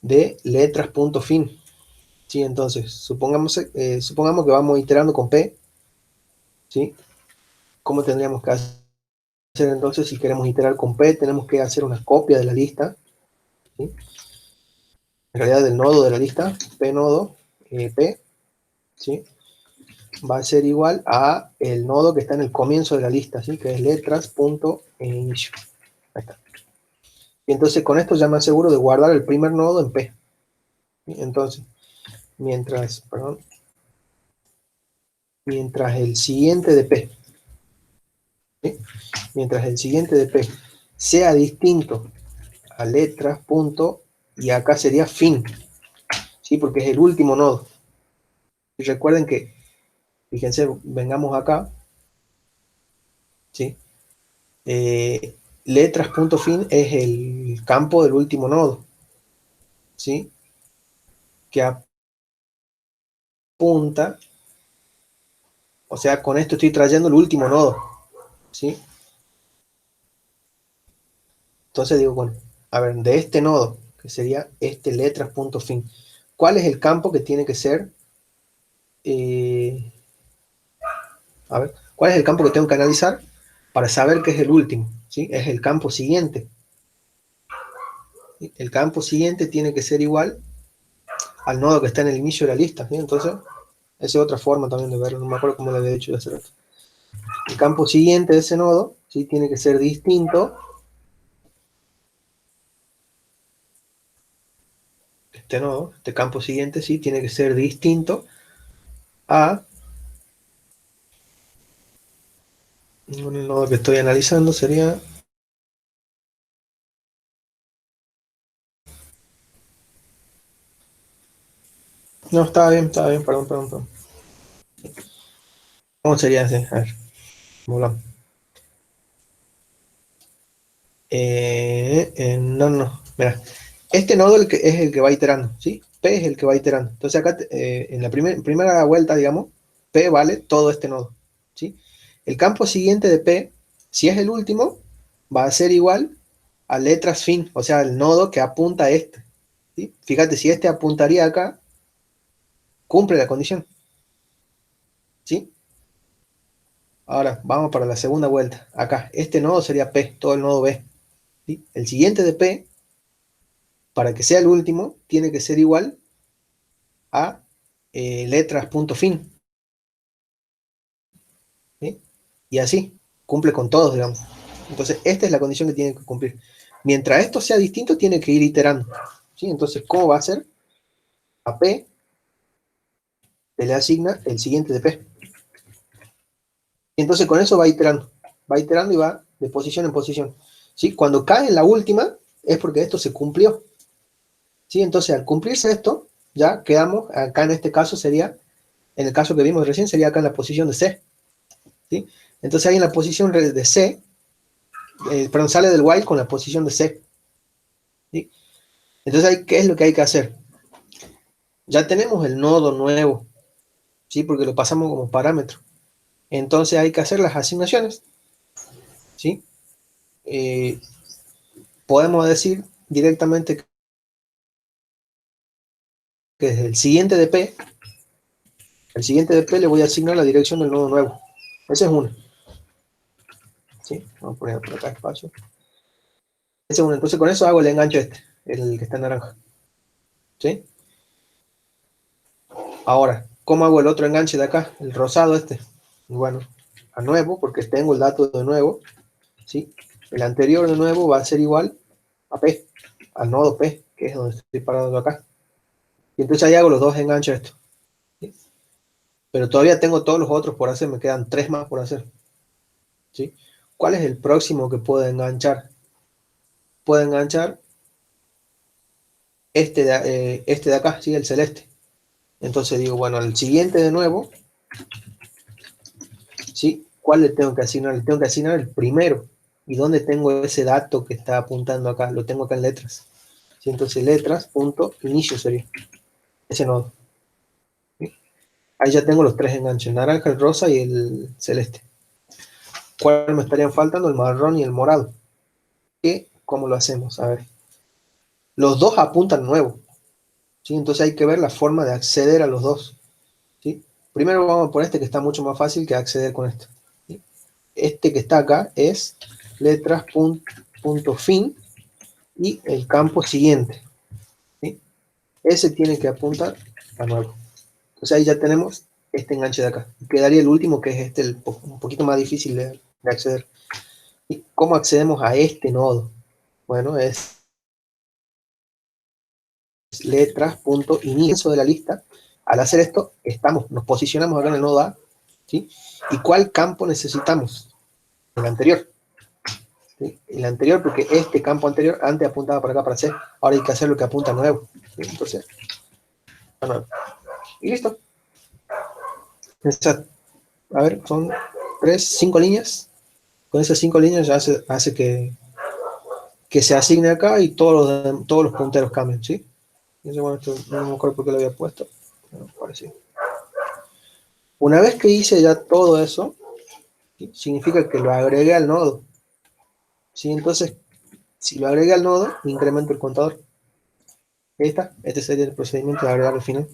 de letras.fin, ¿sí? Entonces, supongamos que vamos iterando con P, ¿sí? ¿Cómo tendríamos que hacer entonces si queremos iterar con P? Tenemos que hacer una copia de la lista, ¿sí? En realidad del nodo de la lista, P nodo, P, ¿sí? Va a ser igual a el nodo que está en el comienzo de la lista, ¿sí? Que es letras.inicio. Ahí está. Y entonces con esto ya me aseguro de guardar el primer nodo en P. ¿Sí? Entonces, perdón, mientras el siguiente de P, ¿sí? Mientras el siguiente de P sea distinto a letras, punto, y acá sería fin, ¿sí? Porque es el último nodo. Y recuerden que, fíjense, vengamos acá, ¿sí? Letras.fin es el campo del último nodo, ¿sí? Que apunta, o sea, con esto estoy trayendo el último nodo, ¿sí? Entonces digo, bueno, a ver, de este nodo, que sería este letras.fin, ¿cuál es el campo que tiene que ser? A ver, ¿cuál es el campo que tengo que analizar para saber que es el último? ¿Sí? Es el campo siguiente. ¿Sí? El campo siguiente tiene que ser igual al nodo que está en el inicio de la lista. ¿Sí? Entonces, esa es otra forma también de verlo. No me acuerdo cómo lo había dicho de hacer esto. El campo siguiente de ese nodo, ¿sí? Tiene que ser distinto. Este nodo, este campo siguiente, ¿sí? Tiene que ser distinto a el nodo que estoy analizando. Sería... No, estaba bien, perdón. ¿Cómo sería ese? A ver, volvamos. No. Mira, este nodo es el que va iterando, ¿sí? P es el que va iterando. Entonces acá, en la primera vuelta, digamos, P vale todo este nodo, ¿sí? El campo siguiente de P, si es el último, va a ser igual a letras fin, o sea, el nodo que apunta a este, ¿sí? Fíjate, si este apuntaría acá, cumple la condición, ¿sí? Ahora, vamos para la segunda vuelta. Acá, este nodo sería P, todo el nodo B, ¿sí? El siguiente de P, para que sea el último, tiene que ser igual a letras.fin, ¿sí? Y así, cumple con todos, digamos. Entonces, esta es la condición que tiene que cumplir. Mientras esto sea distinto, tiene que ir iterando, ¿sí? Entonces, ¿cómo va a ser? A P se le asigna el siguiente de P. Y entonces, con eso va iterando y va de posición en posición, ¿sí? Cuando cae en la última, es porque esto se cumplió, ¿sí? Entonces, al cumplirse esto, ya quedamos, acá en este caso sería, en el caso que vimos recién, sería acá en la posición de C, ¿sí? Entonces, ahí en la posición de C, perdón, sale del while con la posición de C, ¿sí? Entonces, ¿qué es lo que hay que hacer? Ya tenemos el nodo nuevo, ¿sí? Porque lo pasamos como parámetro. Entonces, hay que hacer las asignaciones, ¿sí? Eh, Podemos decir directamente que desde el siguiente de P le voy a asignar la dirección del nodo nuevo. Ese es uno, ¿sí? Vamos a poner por acá espacio. Ese es uno. Entonces, con eso hago el enganche este, el que está en naranja, ¿sí? Ahora, ¿cómo hago el otro enganche de acá? El rosado este. Bueno, a nuevo, porque tengo el dato de nuevo, ¿sí? El anterior de nuevo va a ser igual a P, al nodo P, que es donde estoy parado acá. Y entonces ahí hago los dos enganches estos, ¿sí? Pero todavía tengo todos los otros por hacer, me quedan tres más por hacer, ¿sí? ¿Cuál es el próximo que puedo enganchar? Puedo enganchar este de acá, ¿sí? El celeste. Entonces digo, bueno, al siguiente de nuevo, ¿sí? ¿Cuál le tengo que asignar? Le tengo que asignar el primero. ¿Y dónde tengo ese dato que está apuntando acá? Lo tengo acá en letras. ¿Sí? Entonces letras, punto, inicio sería ese nodo, ¿sí? Ahí ya tengo los tres enganches, el naranja, el rosa y el celeste. ¿Cuál me estarían faltando? El marrón y el morado. ¿Cómo lo hacemos? A ver. Los dos apuntan nuevo, ¿sí? Entonces hay que ver la forma de acceder a los dos, ¿sí? Primero vamos por este que está mucho más fácil que acceder con esto, ¿sí? Este que está acá es letras.fin y el campo siguiente, ¿sí? Ese tiene que apuntar a nuevo. Entonces ahí ya tenemos este enganche de acá. Quedaría el último, que es este, un poquito más difícil de acceder. ¿Y cómo accedemos a este nodo? Bueno, es letras.inicio de la lista. Al hacer esto, nos posicionamos acá en el nodo A, ¿sí? ¿Y cuál campo necesitamos? El anterior, ¿sí? El anterior, porque este campo anterior antes apuntaba para acá para C, ahora hay que hacer lo que apunta nuevo, ¿sí? Entonces, bueno, y listo. A ver, son 5 líneas. Con esas 5 líneas ya hace que se asigne acá y todos los punteros cambian, ¿sí? Entonces, bueno, esto no me acuerdo por qué lo había puesto, pero parece. Una vez que hice ya todo eso, ¿sí? Significa que lo agregué al nodo, ¿sí? Entonces, si lo agregué al nodo, incremento el contador. Ahí está, este sería el procedimiento de agregar al final.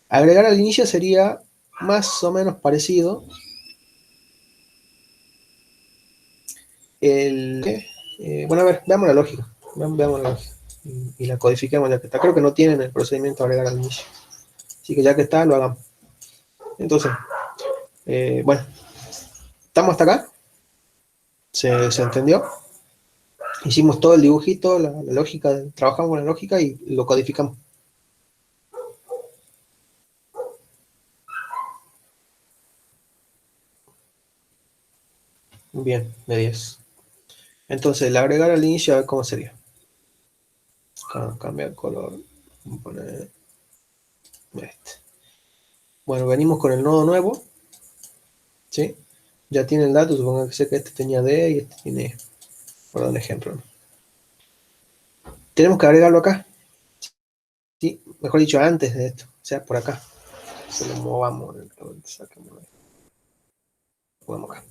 Agregar al inicio sería más o menos parecido. Bueno, a ver, veamos la lógica. Veamos la lógica. Y la codifiquemos ya que está. Creo que no tienen el procedimiento de agregar al inicio. Así que ya que está, lo hagamos. Entonces, bueno, ¿estamos hasta acá? ¿Se entendió? Hicimos todo el dibujito, la lógica, trabajamos con la lógica y lo codificamos. Bien, de 10. Entonces, el agregar al inicio, a ver cómo sería. Cambia el color. Vamos a poner este. Bueno, venimos con el nodo nuevo, ¿sí? Ya tiene el dato, supongo que sé que este tenía D y este tiene E, por dar un ejemplo, ¿no? Tenemos que agregarlo acá, ¿sí? Mejor dicho, antes de esto, o sea, por acá. Se lo movamos, saquemos, acá.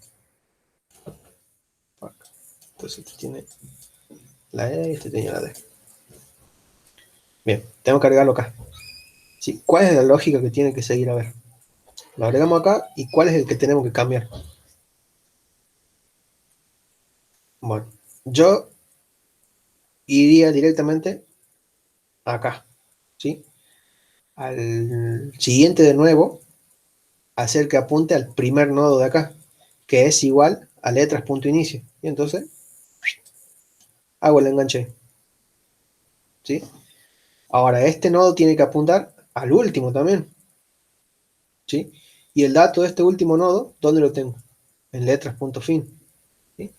Entonces este tiene la E y este tiene la D. Bien, tengo que agregarlo acá. ¿Sí? ¿Cuál es la lógica que tiene que seguir? A ver, lo agregamos acá y cuál es el que tenemos que cambiar. Bueno, yo iría directamente acá, ¿sí? Al siguiente de nuevo, hacer que apunte al primer nodo de acá, que es igual a letras.inicio. Y entonces hago el enganche, ¿sí? Ahora, este nodo tiene que apuntar al último también, ¿sí? Y el dato de este último nodo, ¿dónde lo tengo? En letras.fin, ¿sí?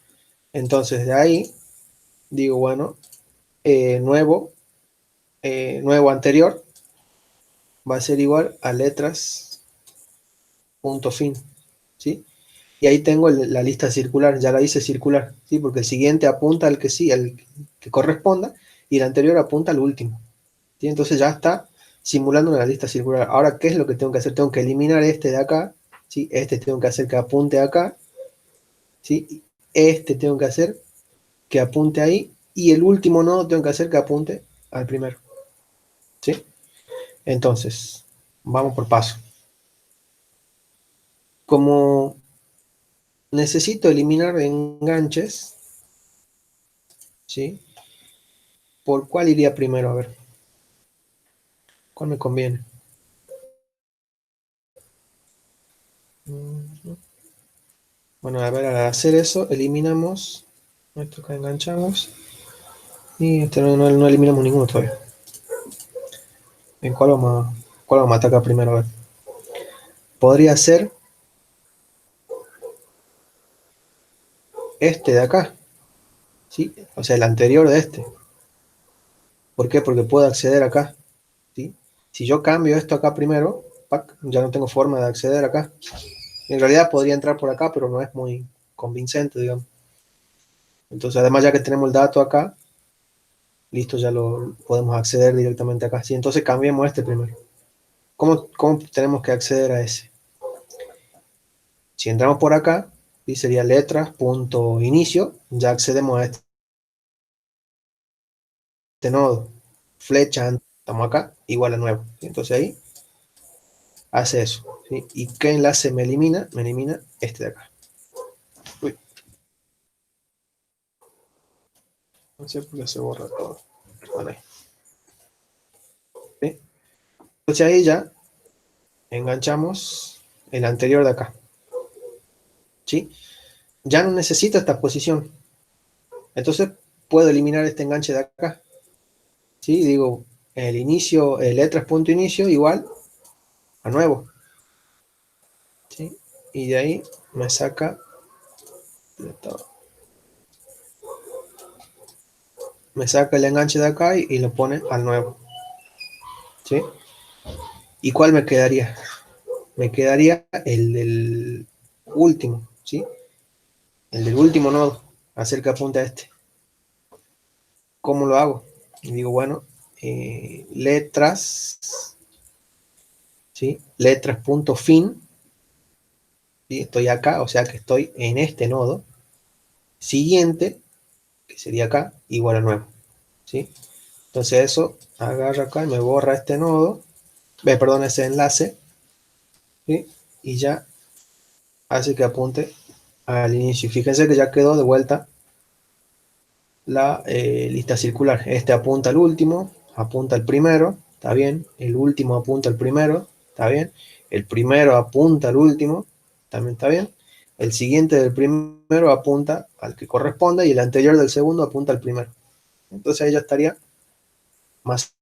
Entonces, de ahí, digo, bueno, nuevo, nuevo anterior, va a ser igual a letras.fin, ¿sí? Y ahí tengo la lista circular, ya la hice circular, ¿sí? Porque el siguiente apunta al que sí, al que corresponda, y el anterior apunta al último, ¿sí? Entonces ya está simulando una lista circular. Ahora, ¿qué es lo que tengo que hacer? Tengo que eliminar este de acá, ¿sí? Este tengo que hacer que apunte acá, ¿sí? Este tengo que hacer que apunte ahí, y el último nodo tengo que hacer que apunte al primero, ¿sí? Entonces, vamos por paso. Como necesito eliminar enganches, ¿sí? ¿Por cuál iría primero? A ver, ¿cuál me conviene? Bueno, a ver, al hacer eso, eliminamos esto que enganchamos y este no eliminamos ninguno todavía. ¿En cuál vamos a atacar primero? A ver. Podría ser este de acá, ¿sí? O sea, el anterior de este. ¿Por qué? Porque puedo acceder acá, ¿sí? Si yo cambio esto acá primero, ya no tengo forma de acceder acá. En realidad podría entrar por acá, pero no es muy convincente, digamos. Entonces, además, ya que tenemos el dato acá, listo, ya lo podemos acceder directamente acá. Sí, entonces cambiemos este primero. ¿Cómo tenemos que acceder a ese? Si entramos por acá, y sería letras.inicio, ya accedemos a este nodo. Flecha estamos acá, igual a nuevo. ¿Sí? Entonces ahí hace eso. ¿Sí? ¿Y qué enlace me elimina? Me elimina este de acá. Uy. No sé por qué se borra todo. Bueno, ahí. ¿Sí? Entonces ahí ya enganchamos el anterior de acá. ¿Sí? Ya no necesito esta posición. Entonces puedo eliminar este enganche de acá. ¿Sí? Digo, el inicio, el letras.inicio igual a nuevo. ¿Sí? Y de ahí me saca el enganche de acá y lo pone al nuevo. ¿Sí? ¿Y cuál me quedaría? Me quedaría el del último, ¿sí? El del último nodo, hacer que apunte a este. ¿Cómo lo hago? Y digo, bueno, letras, ¿sí? Letras.fin, ¿sí? Estoy acá, o sea que estoy en este nodo. Siguiente, que sería acá, igual a nuevo, ¿sí? Entonces eso agarra acá y me borra este nodo, perdón, ese enlace, ¿sí? Y ya hace que apunte al inicio. Fíjense que ya quedó de vuelta la lista circular. Este apunta al último, apunta al primero, está bien. El último apunta al primero, está bien. El primero apunta al último, también está bien. El siguiente del primero apunta al que corresponde y el anterior del segundo apunta al primero. Entonces ahí ya estaría más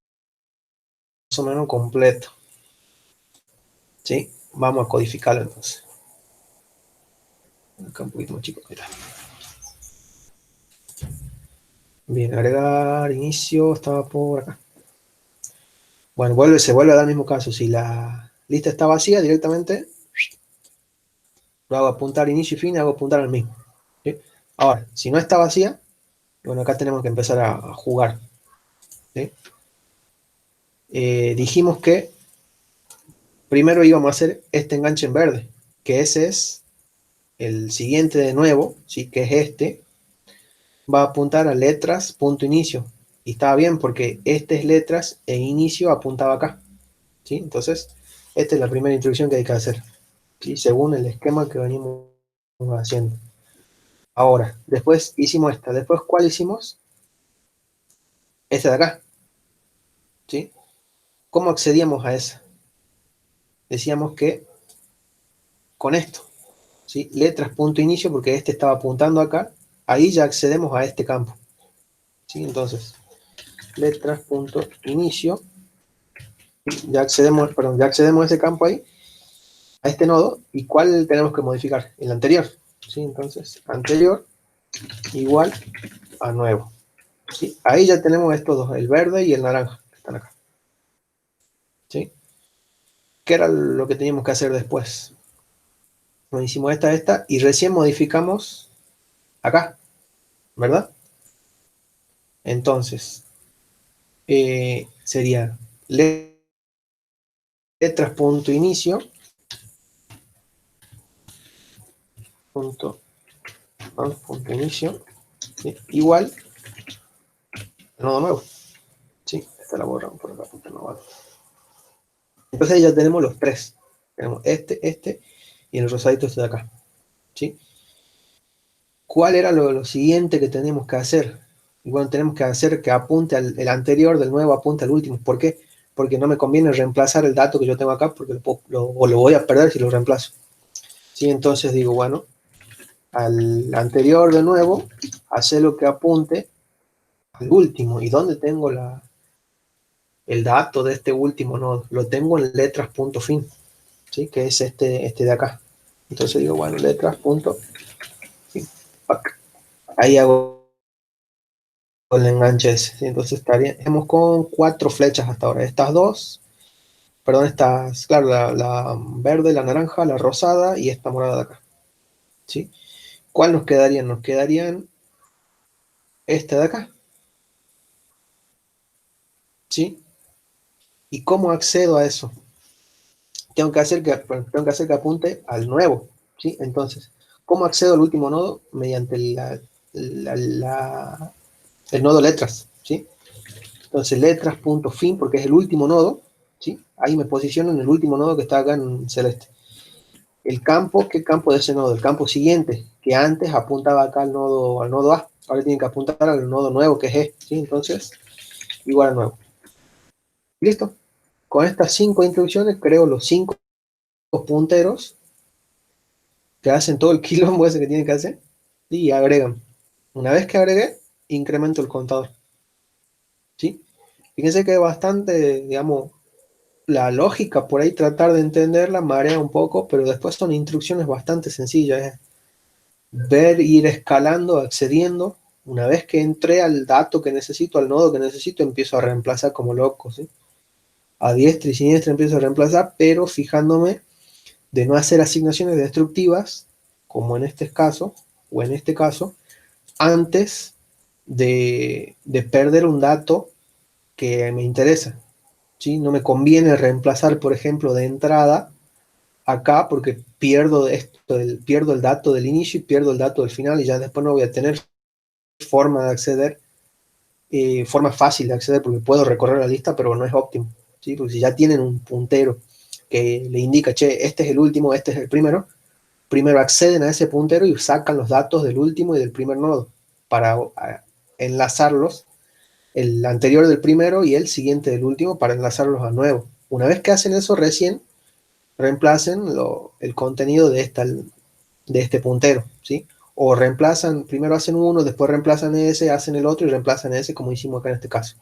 o menos completo. ¿Sí? Vamos a codificarlo entonces. Acá un poquito más chico. Mira. Bien, agregar, inicio, estaba por acá. Bueno, se vuelve a dar el mismo caso. Si la lista está vacía, directamente lo hago apuntar inicio y fin, hago apuntar al mismo. ¿Sí? Ahora, si no está vacía, bueno, acá tenemos que empezar a jugar. ¿Sí? Dijimos que primero íbamos a hacer este enganche en verde, que ese es el siguiente de nuevo, ¿sí? Que es este, va a apuntar a letras, punto inicio. Y estaba bien porque este es letras e inicio apuntaba acá. ¿Sí? Entonces, esta es la primera instrucción que hay que hacer, ¿sí? Según el esquema que venimos haciendo. Ahora, después hicimos esta. Después, ¿cuál hicimos? Esta de acá. ¿Sí? ¿Cómo accedíamos a esa? Decíamos que con esto, ¿sí? Letras, punto inicio, porque este estaba apuntando acá. Ahí ya accedemos a este campo. ¿Sí? Entonces, letras, punto inicio. Ya accedemos, perdón, ya accedemos a ese campo ahí, a este nodo. ¿Y cuál tenemos que modificar? El anterior. ¿Sí? Entonces, anterior igual a nuevo. ¿Sí? Ahí ya tenemos estos dos, el verde y el naranja, que están acá. ¿Sí? ¿Qué era lo que teníamos que hacer después? Nos hicimos esta, y recién modificamos acá, ¿verdad? Entonces, sería letras punto inicio, punto, punto inicio, ¿sí? Igual, nodo nuevo. Sí, esta la borramos por acá, porque no vale. Entonces ya tenemos los tres. Tenemos este y el rosadito este de acá. ¿Sí? ¿Cuál era lo siguiente que tenemos que hacer? Y bueno, tenemos que hacer que apunte el anterior del nuevo, apunte al último. ¿Por qué? Porque no me conviene reemplazar el dato que yo tengo acá porque lo voy a perder si lo reemplazo. ¿Sí? Entonces digo, bueno, al anterior de nuevo, hacer lo que apunte al último. ¿Y dónde tengo el dato de este último nodo? Lo tengo en letras.fin, ¿sí? Que es este de acá. Entonces digo, bueno, letras.fin. Ahí hago el enganche ese. ¿Sí? Entonces estaríamos con 4 flechas hasta ahora. Estas dos, perdón, estas, claro, la verde, la naranja, la rosada y esta morada de acá. ¿Sí? ¿Cuál nos quedarían? Nos quedarían esta de acá. ¿Sí? ¿Y cómo accedo a eso? Tengo que hacer que apunte al nuevo. ¿Sí? Entonces, ¿cómo accedo al último nodo? Mediante el nodo letras. ¿Sí? Entonces letras, punto, fin, porque es el último nodo, ¿sí? Ahí me posiciono en el último nodo que está acá en celeste. El campo, ¿qué campo de ese nodo? El campo siguiente, que antes apuntaba acá al nodo A, ahora tiene que apuntar al nodo nuevo que es E, ¿sí? Entonces, igual a nuevo. Listo. Con estas 5 instrucciones creo los 5 punteros que hacen todo el quilombo ese que tienen que hacer y agregan. Una vez que agregué, incremento el contador, ¿sí? Fíjense que es bastante, digamos, la lógica por ahí tratar de entenderla marea un poco, pero después son instrucciones bastante sencillas. Es ver, ir escalando, accediendo. Una vez que entré al dato que necesito, al nodo que necesito, empiezo a reemplazar como loco, ¿sí? A diestra y siniestra empiezo a reemplazar, pero fijándome de no hacer asignaciones destructivas, como en este caso, o en este caso, antes de perder un dato que me interesa, ¿sí? No me conviene reemplazar, por ejemplo, de entrada acá porque pierdo el dato del inicio y pierdo el dato del final y ya después no voy a tener forma de acceder, forma fácil de acceder porque puedo recorrer la lista, pero no es óptimo, ¿sí? Porque si ya tienen un puntero que le indica, che, este es el último, este es el primero acceden a ese puntero y sacan los datos del último y del primer nodo para enlazarlos, el anterior del primero y el siguiente del último para enlazarlos a nuevo. Una vez que hacen eso, recién reemplacen el contenido de este puntero, ¿sí? O reemplazan, primero hacen uno, después reemplazan ese, hacen el otro y reemplazan ese, como hicimos acá en este caso,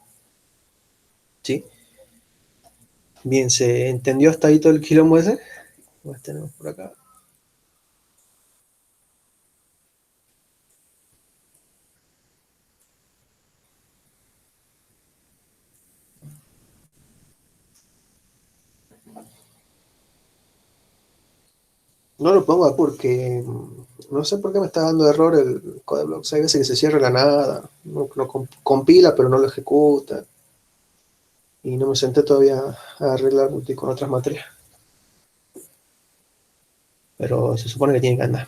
¿sí? Bien, ¿se entendió hasta ahí todo el quilombo ese? Pues tenemos por acá. No lo pongo porque no sé por qué me está dando error el Codeblox. Hay veces que se cierra la nada, no compila pero no lo ejecuta. Y no me senté todavía a arreglar con otras materias. Pero se supone que tiene que andar.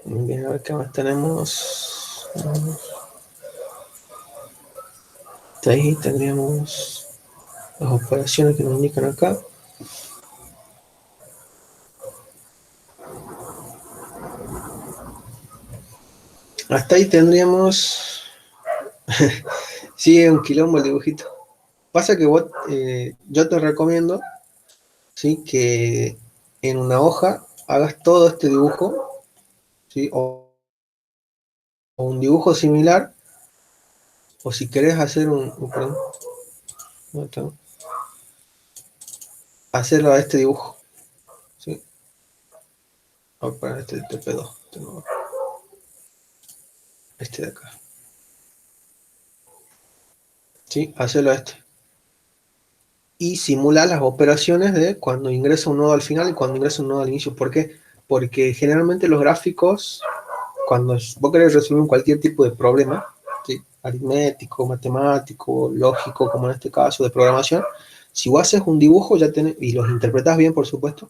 Bien, a ver qué más tenemos. Ahí tendríamos las operaciones que nos indican acá. Hasta ahí tendríamos. Sí, es un quilombo el dibujito. Pasa que vos, yo te recomiendo, ¿sí? Que en una hoja hagas todo este dibujo, ¿sí? O un dibujo similar, o si querés hacer perdón, hacerlo a este dibujo, ¿sí? Voy a poner este el TP2, este de acá, ¿sí? Hacerlo a este. Y simular las operaciones de cuando ingresa un nodo al final y cuando ingresa un nodo al inicio. ¿Por qué? Porque generalmente los gráficos, cuando vos querés resolver cualquier tipo de problema, ¿sí? Aritmético, matemático, lógico, como en este caso, de programación, si vos haces un dibujo ya tenés, y los interpretás bien, por supuesto,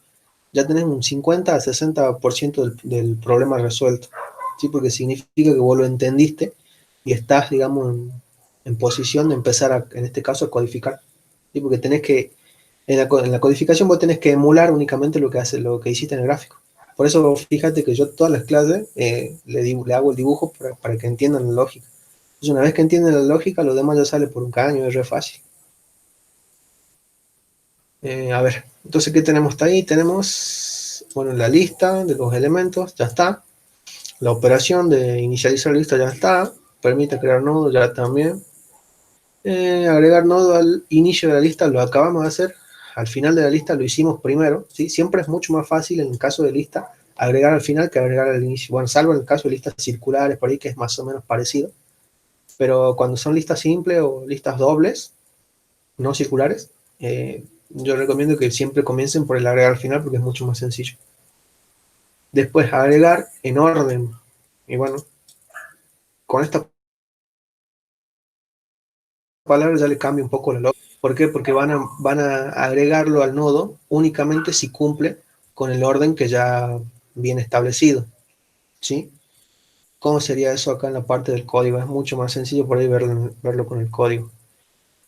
ya tenés un 50 a 60% del problema resuelto, ¿sí? Porque significa que vos lo entendiste y estás, digamos, en posición de empezar, en este caso, a codificar. ¿Sí? Porque tenés que, en la codificación vos tenés que emular únicamente lo que hiciste en el gráfico. Por eso fíjate que yo todas las clases le hago el dibujo para que entiendan la lógica. Entonces una vez que entienden la lógica, lo demás ya sale por un caño, es re fácil. A ver, entonces, ¿qué tenemos hasta ahí? Tenemos, bueno, la lista de los elementos, ya está. La operación de inicializar la lista ya está. Permite crear nodo, ya también. Agregar nodo al inicio de la lista lo acabamos de hacer. Al final de la lista lo hicimos primero, ¿sí? Siempre es mucho más fácil en el caso de lista agregar al final que agregar al inicio. Bueno, salvo en el caso de listas circulares por ahí, que es más o menos parecido. Pero cuando son listas simples o listas dobles, no circulares, yo recomiendo que siempre comiencen por el agregar al final porque es mucho más sencillo. Después agregar en orden. Y bueno, con esta palabra ya le cambia un poco la lógica. ¿Por qué? Porque van a agregarlo al nodo únicamente si cumple con el orden que ya viene establecido, ¿sí? ¿Cómo sería eso acá en la parte del código? Es mucho más sencillo por ahí verlo con el código.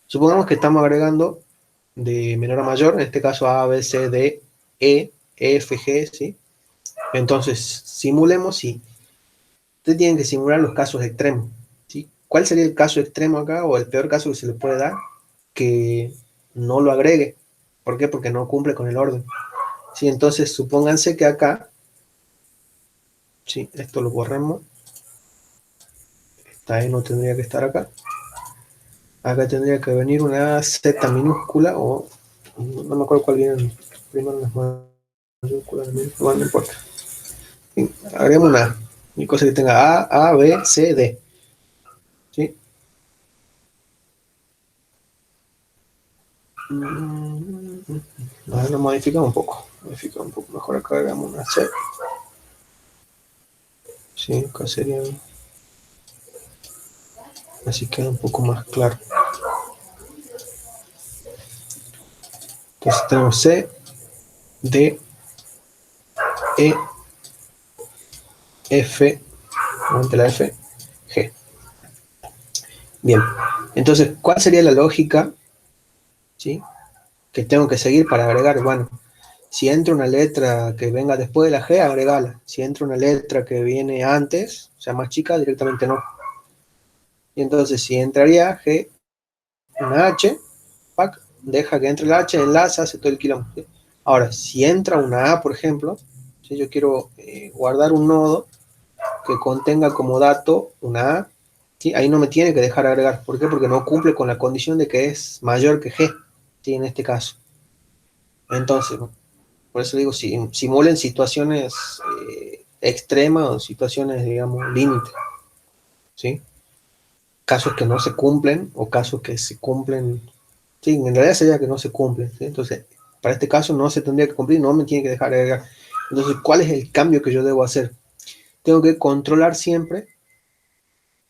Supongamos que estamos agregando de menor a mayor, en este caso A, B, C, D, E, F, G, ¿sí? Entonces, simulemos y ustedes tienen que simular los casos extremos, ¿sí? ¿Cuál sería el caso extremo acá o el peor caso que se le puede dar? Que no lo agregue. ¿Por qué? Porque no cumple con el orden. ¿Sí? Entonces, supónganse que acá, ¿sí? Esto lo borramos, esta E no tendría que estar acá. Acá tendría que venir una Z minúscula o no me acuerdo cuál viene primero, las mayúsculas, no me importa. Agregamos una A, y cosa que tenga A, B, C, D. ¿Sí? Ahora lo modificamos un poco. Modificamos un poco mejor. Acá agregamos una C. Sí, acá sería. Así queda un poco más claro. Entonces tenemos C, D, E, F, aguante la F, G. Bien. Entonces, ¿cuál sería la lógica, ¿sí?, que tengo que seguir para agregar? Bueno, si entra una letra que venga después de la G, agregala. Si entra una letra que viene antes, o sea, más chica, directamente no. Y entonces, si entraría G, una H, pack, deja que entre la H, enlaza, hace todo el quilombo, ¿sí? Ahora, si entra una A, por ejemplo, si yo quiero guardar un nodo que contenga como dato una A, ¿sí?, ahí no me tiene que dejar agregar. ¿Por qué? Porque no cumple con la condición de que es mayor que G, ¿sí?, en este caso. Entonces, por eso digo, simulen situaciones extremas o situaciones, digamos, límite, ¿sí? Casos que no se cumplen o casos que se cumplen. Sí, en realidad sería que no se cumplen, ¿sí? Entonces, para este caso no se tendría que cumplir, no me tiene que dejar agregar. Entonces, ¿cuál es el cambio que yo debo hacer? Tengo que controlar siempre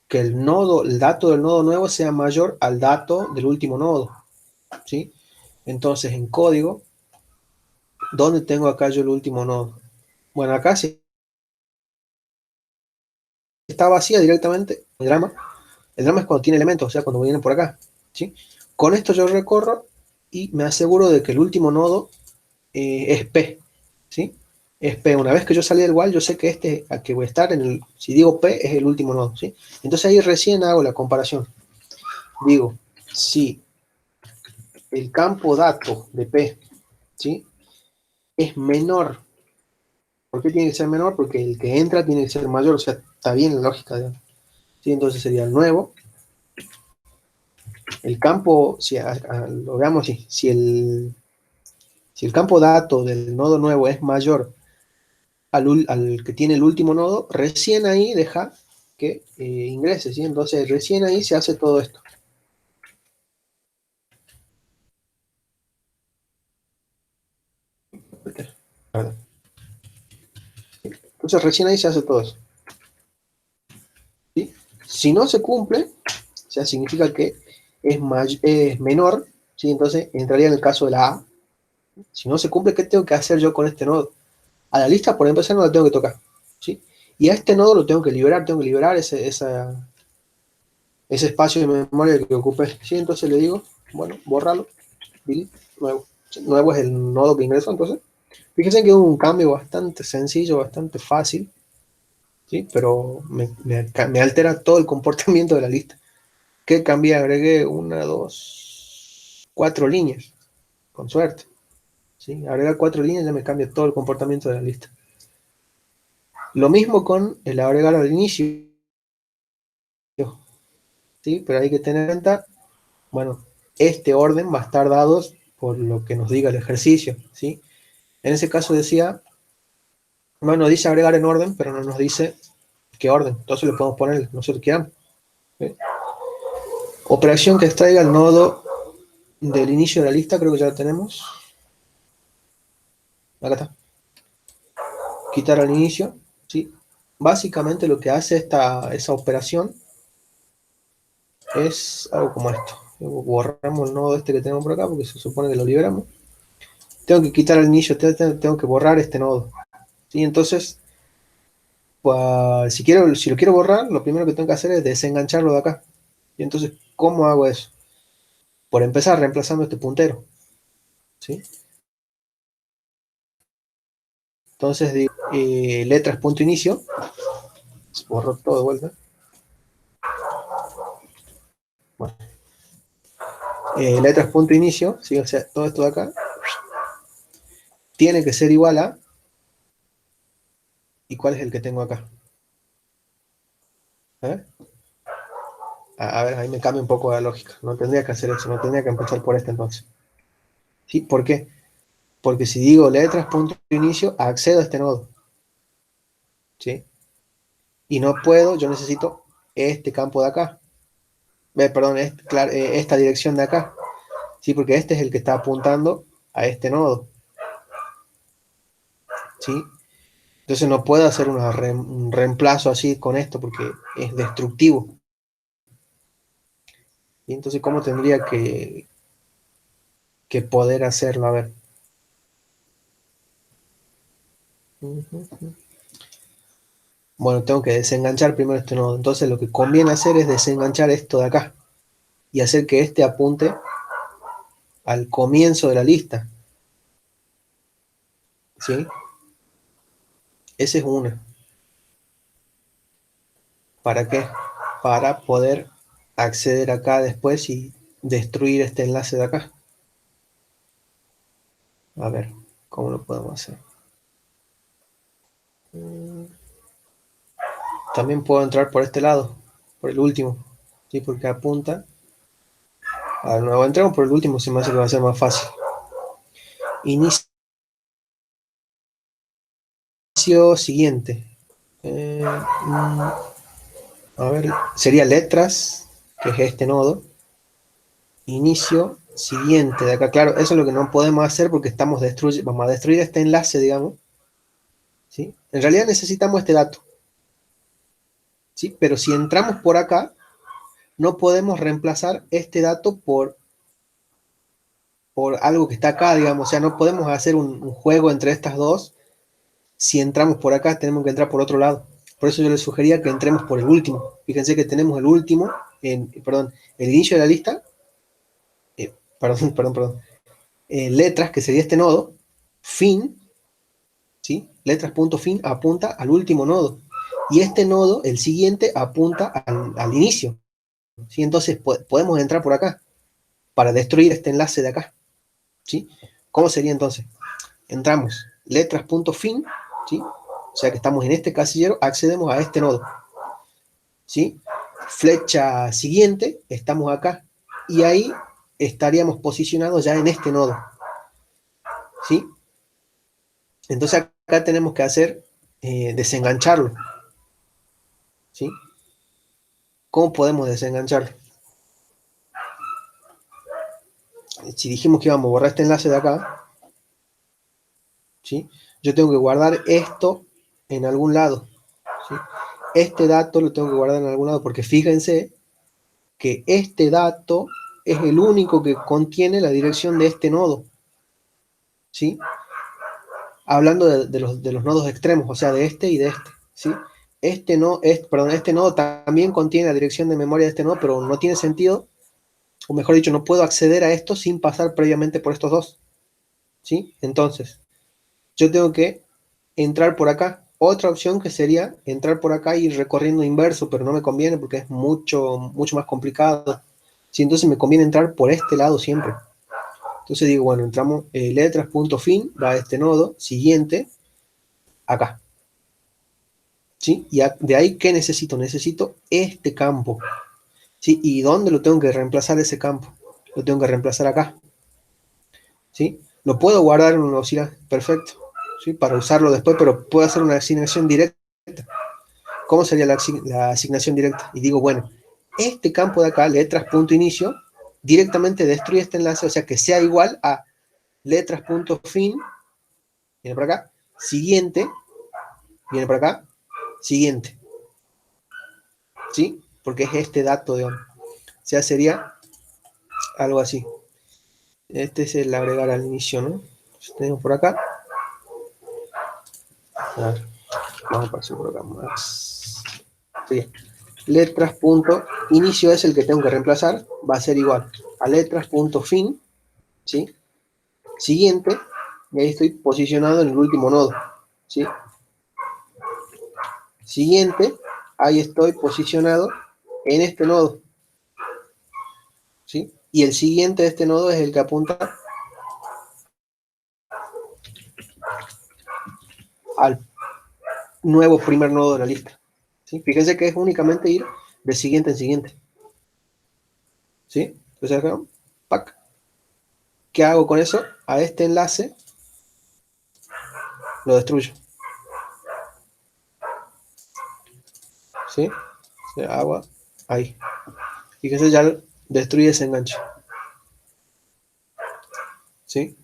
que el nodo, el dato del nodo nuevo sea mayor al dato del último nodo, ¿sí? Entonces, en código, ¿dónde tengo acá yo el último nodo? Bueno, acá si está vacía directamente, el drama es cuando tiene elementos, o sea, cuando vienen por acá, ¿sí? Con esto yo recorro y me aseguro de que el último nodo es P, ¿sí? Es P. Una vez que yo salí del while, yo sé que este a que voy a estar si digo P, es el último nodo, ¿sí? Entonces ahí recién hago la comparación. Digo, si el campo dato de P, ¿sí?, es menor. ¿Por qué tiene que ser menor? Porque el que entra tiene que ser mayor, o sea, está bien la lógica, ¿sí? Entonces sería el nuevo. El campo, si lo veamos así, si el campo dato del nodo nuevo es mayor al que tiene el último nodo, recién ahí deja que ingrese, ¿sí? Entonces recién ahí se hace todo esto. Entonces recién ahí se hace todo eso, ¿sí? Si no se cumple, o sea, significa que es menor, ¿sí? Entonces entraría en el caso de la A. Si no se cumple, ¿qué tengo que hacer yo con este nodo? A la lista, por empezar, no la tengo que tocar, ¿sí? Y a este nodo lo tengo que liberar ese espacio de memoria que ocupé, ¿sí? Entonces le digo, bueno, bórralo, delete, nuevo. Nuevo es el nodo que ingresó, entonces. Fíjense que es un cambio bastante sencillo, bastante fácil, ¿sí? Pero me altera todo el comportamiento de la lista. ¿Qué cambié? Agregué una, dos, cuatro líneas, con suerte, ¿sí? Agregar cuatro líneas ya me cambia todo el comportamiento de la lista. Lo mismo con el agregar al inicio, ¿sí? Pero hay que tener en cuenta, bueno, este orden va a estar dado por lo que nos diga el ejercicio, ¿sí? En ese caso decía, bueno, dice agregar en orden, pero no nos dice qué orden. Entonces le podemos poner nosotros quieran, ¿sí? Operación que extraiga el nodo del inicio de la lista, creo que ya lo tenemos. Acá está. Quitar al inicio, ¿sí? Básicamente lo que hace esa operación es algo como esto. Borramos el nodo este que tenemos por acá porque se supone que lo liberamos. Tengo que quitar al inicio, tengo que borrar este nodo, ¿sí? Entonces Si lo quiero borrar, lo primero que tengo que hacer es desengancharlo de acá. Y entonces, ¿cómo hago eso? Por empezar, reemplazando este puntero, ¿sí? Entonces digo, letras punto inicio, borro todo de vuelta. Bueno, letras punto inicio, ¿sí? O sea, todo esto de acá tiene que ser igual a, ¿y cuál es el que tengo acá? ¿Eh? A ver, ahí me cambia un poco la lógica. No tendría que hacer eso, no tendría que empezar por este entonces. ¿Sí? ¿Por qué? Porque si digo letras punto inicio, accedo a este nodo, ¿sí? Y no puedo, yo necesito este campo de acá. Perdón, esta dirección de acá. ¿Sí? Porque este es el que está apuntando a este nodo, ¿sí? Entonces no puedo hacer un reemplazo así con esto porque es destructivo. ¿Y entonces cómo tendría que poder hacerlo? A ver. Bueno, tengo que desenganchar primero este nodo. Entonces lo que conviene hacer es desenganchar esto de acá y hacer que este apunte al comienzo de la lista, ¿sí? Esa es una. ¿Para qué? Para poder acceder acá después y destruir este enlace de acá. A ver, ¿cómo lo podemos hacer? También puedo entrar por este lado, por el último, ¿sí? Porque apunta al nuevo. Entramos por el último, se me hace que va a ser más fácil. Inicio siguiente. A ver, sería letras, que es este nodo. Inicio siguiente de acá. Claro, eso es lo que no podemos hacer porque vamos a destruir este enlace, digamos. ¿Sí? En realidad necesitamos este dato. ¿Sí? Pero si entramos por acá, no podemos reemplazar este dato por algo que está acá, digamos. O sea, no podemos hacer un juego entre estas dos. Si entramos por acá, tenemos que entrar por otro lado. Por eso yo les sugería que entremos por el último. Fíjense que tenemos el último, perdón, el inicio de la lista, perdón, letras, que sería este nodo, fin, ¿sí? Letras.fin apunta al último nodo. Y este nodo, el siguiente, apunta al inicio. ¿Sí? Entonces podemos entrar por acá para destruir este enlace de acá. ¿Sí? ¿Cómo sería entonces? Entramos letras.fin, ¿sí? O sea que estamos en este casillero, accedemos a este nodo. ¿Sí? Flecha siguiente, estamos acá. Y ahí estaríamos posicionados ya en este nodo. ¿Sí? Entonces acá tenemos que hacer desengancharlo. ¿Sí? ¿Cómo podemos desengancharlo? Si dijimos que íbamos a borrar este enlace de acá, ¿sí? Yo tengo que guardar esto en algún lado. ¿Sí? Este dato lo tengo que guardar en algún lado porque fíjense que este dato es el único que contiene la dirección de este nodo. ¿Sí? Hablando de los nodos extremos, o sea, de este y de este. ¿Sí? Este nodo también contiene la dirección de memoria de este nodo, pero no tiene sentido, o mejor dicho, no puedo acceder a esto sin pasar previamente por estos dos. ¿Sí? Entonces, yo tengo que entrar por acá. Otra opción que sería entrar por acá y ir recorriendo inverso, pero no me conviene porque es mucho más complicado. Sí, entonces me conviene entrar por este lado siempre. Entonces digo, bueno, entramos letras.fin, va a este nodo, siguiente, acá. ¿Sí? Y de ahí, ¿qué necesito? Necesito este campo. ¿Sí? ¿Y dónde lo tengo que reemplazar ese campo? Lo tengo que reemplazar acá. ¿Sí? Lo puedo guardar en una velocidad, perfecto. ¿Sí? Para usarlo después, pero puedo hacer una asignación directa. ¿Cómo sería la asignación directa? Y digo, bueno, este campo de acá, letras.inicio, directamente destruye este enlace, o sea que sea igual a letras.fin, viene por acá, siguiente, viene por acá, siguiente. ¿Sí? Porque es este dato, digamos. O sea, sería algo así. Este es el agregar al inicio, ¿no? Entonces tenemos por acá. A ver. Vamos a pasar por acá más. Sí. Letras punto inicio es el que tengo que reemplazar, va a ser igual a letras punto fin, ¿sí? Siguiente, y ahí estoy posicionado en el último nodo, ¿sí? Siguiente, ahí estoy posicionado en este nodo, ¿sí? Y el siguiente de este nodo es el que apunta al nuevo primer nodo de la lista, ¿sí? Fíjense que es únicamente ir de siguiente en siguiente, ¿sí? Entonces acá, ¡pac! ¿Qué hago con eso? A este enlace lo destruyo, ¿sí? O sea, agua, ahí. Fíjense, ya destruye ese enganche, ¿sí?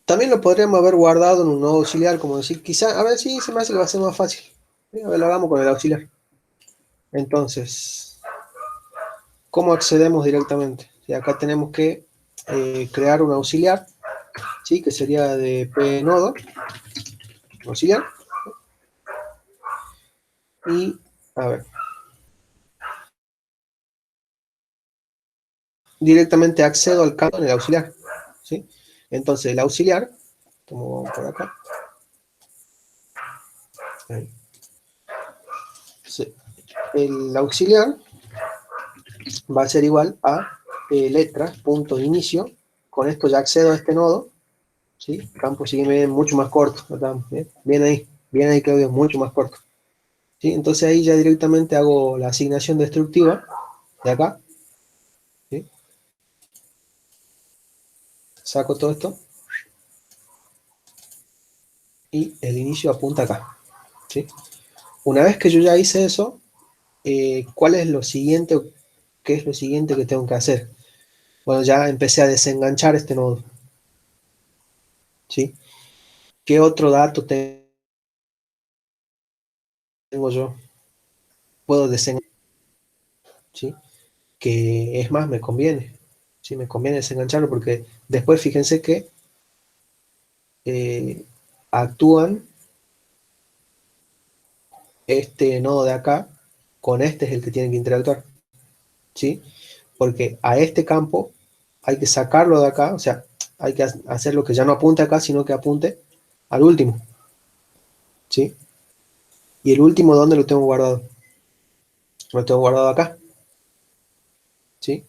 También lo podríamos haber guardado en un nodo auxiliar, como decir, quizá, a ver si se me hace que va a ser más fácil. ¿Sí? A ver, lo hagamos con el auxiliar. Entonces, ¿cómo accedemos directamente? Y acá tenemos que crear un auxiliar, ¿sí? Que sería de pnodo, auxiliar, y, a ver, directamente accedo al campo en el auxiliar, ¿sí? Entonces, el auxiliar, como por acá, ahí, sí. El auxiliar va a ser igual a letras.inicio, con esto ya accedo a este nodo, ¿sí? Campo sigue bien, mucho más corto, ¿verdad? Bien ahí Claudio, mucho más corto, ¿sí? Entonces ahí ya directamente hago la asignación destructiva de acá, ¿sí? Saco todo esto y el inicio apunta acá, ¿sí? Una vez que yo ya hice eso, ¿cuál es lo siguiente? ¿Qué es lo siguiente que tengo que hacer? Bueno, ya empecé a desenganchar este nodo, ¿sí? ¿Qué otro dato tengo yo? Puedo desenganchar, ¿sí? Que es más, me conviene, ¿sí? Me conviene desengancharlo porque después fíjense que eh, actúan este nodo de acá con este es el que tiene que interactuar, ¿sí? Porque a este campo hay que sacarlo de acá, o sea, hay que hacer lo que ya no apunte acá, sino que apunte al último, ¿sí? Y el último, ¿dónde lo tengo guardado? Lo tengo guardado acá, ¿sí?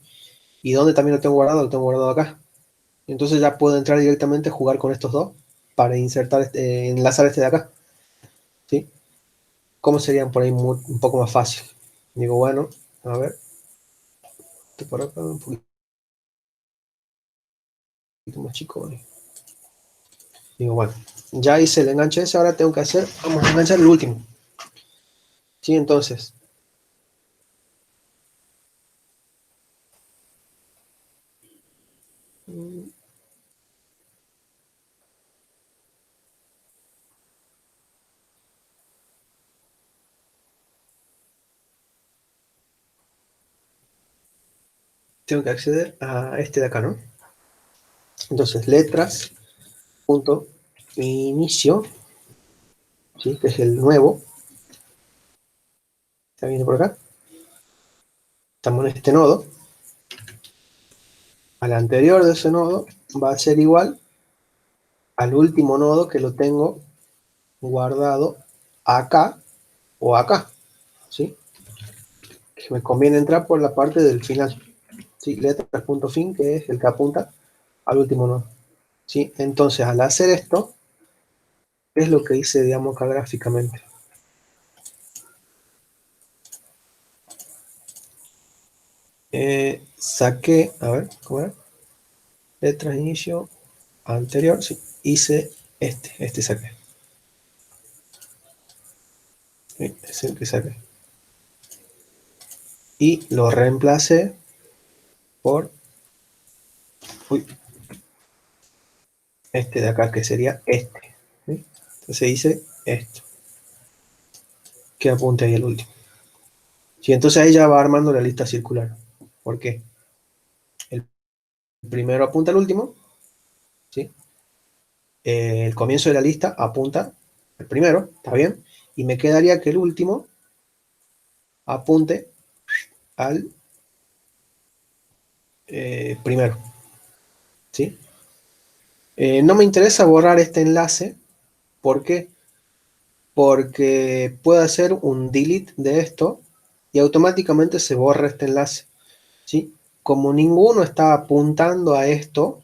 ¿Y dónde también lo tengo guardado? Lo tengo guardado acá. Entonces ya puedo entrar directamente a jugar con estos dos para insertar enlazar este de acá, ¿sí? ¿Cómo serían por ahí un poco más fácil? Digo, bueno, a ver, por acá un poquito más chico, ¿vale? Digo, bueno, ya hice el enganche ese, ahora tengo que hacer, vamos a enganchar el último, ¿sí? Entonces, tengo que acceder a este de acá, ¿no? Entonces, letras, punto, inicio, ¿sí? Que es el nuevo, está viendo por acá, estamos en este nodo, al anterior de ese nodo va a ser igual al último nodo que lo tengo guardado acá o acá, ¿sí? Que me conviene entrar por la parte del final, ¿sí? Letras.fin, que es el que apunta al último nodo, ¿sí? Entonces, al hacer esto, es lo que hice, digamos, acá gráficamente. Saqué, a ver, ¿cómo era? Letras inicio anterior, sí, hice este saqué. Sí, es el que saqué. Y lo reemplacé por uy, este de acá, que sería este. ¿Sí? Entonces hice esto, que apunte ahí el último. Sí, entonces ahí ya va armando la lista circular. ¿Por qué? El primero apunta al último, ¿sí? El comienzo de la lista apunta el primero, ¿está bien? Y me quedaría que el último apunte al primero, ¿sí? No me interesa borrar este enlace, ¿por qué? Porque puedo hacer un delete de esto y automáticamente se borra este enlace, ¿sí? Como ninguno está apuntando a esto,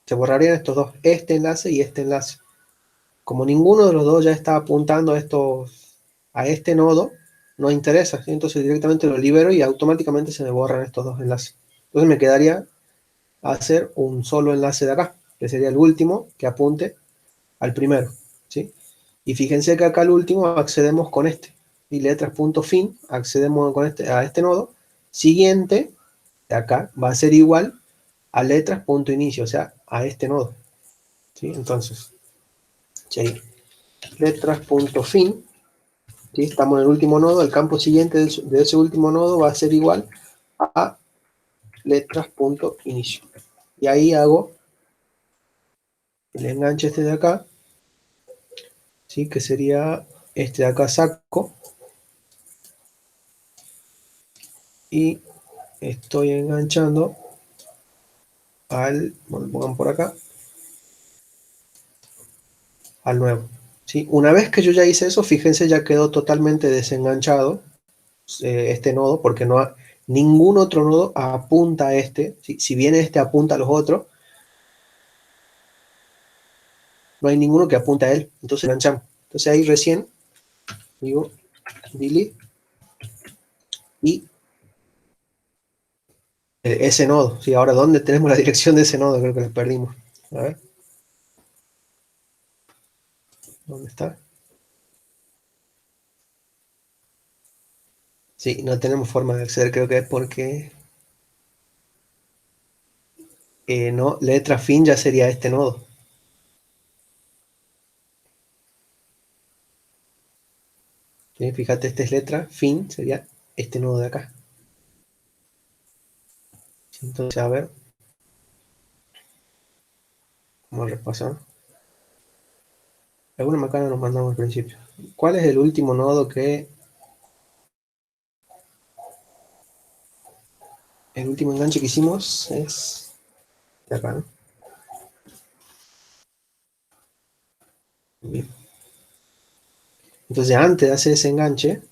se borrarían estos dos, este enlace y este enlace. Como ninguno de los dos ya está apuntando a este nodo, no interesa, ¿sí? Entonces directamente lo libero y automáticamente se me borran estos dos enlaces. Entonces me quedaría hacer un solo enlace de acá, que sería el último que apunte al primero, ¿sí? Y fíjense que acá al último accedemos con este, y letras.fin, accedemos con a este nodo, siguiente, de acá, va a ser igual a letras.inicio, o sea, a este nodo, ¿sí? Entonces, ¿sí? Letras.fin, ¿sí? Estamos en el último nodo, el campo siguiente de ese último nodo va a ser igual a letras.inicio. Y ahí hago el enganche este de acá, ¿sí? Que sería este de acá, saco y estoy enganchando bueno, pongan por acá, al nuevo, ¿sí? Una vez que yo ya hice eso, fíjense, ya quedó totalmente desenganchado este nodo, porque ningún otro nodo apunta a este, ¿sí? Si bien este apunta a los otros, no hay ninguno que apunte a él, entonces enganchamos. Entonces ahí recién digo delete y ese nodo, ¿sí? Ahora, ¿dónde tenemos la dirección de ese nodo? Creo que lo perdimos. A ver, ¿dónde está? Sí, no tenemos forma de acceder, creo que es porque no, letra fin ya sería este nodo. ¿Sí? Fíjate, esta es letra fin, sería este nodo de acá. Entonces, a ver, vamos a repasar. Alguna macana nos mandamos al principio. ¿Cuál es el último nodo el último enganche que hicimos es de acá, ¿no? Bien. Entonces, antes de hacer ese enganche,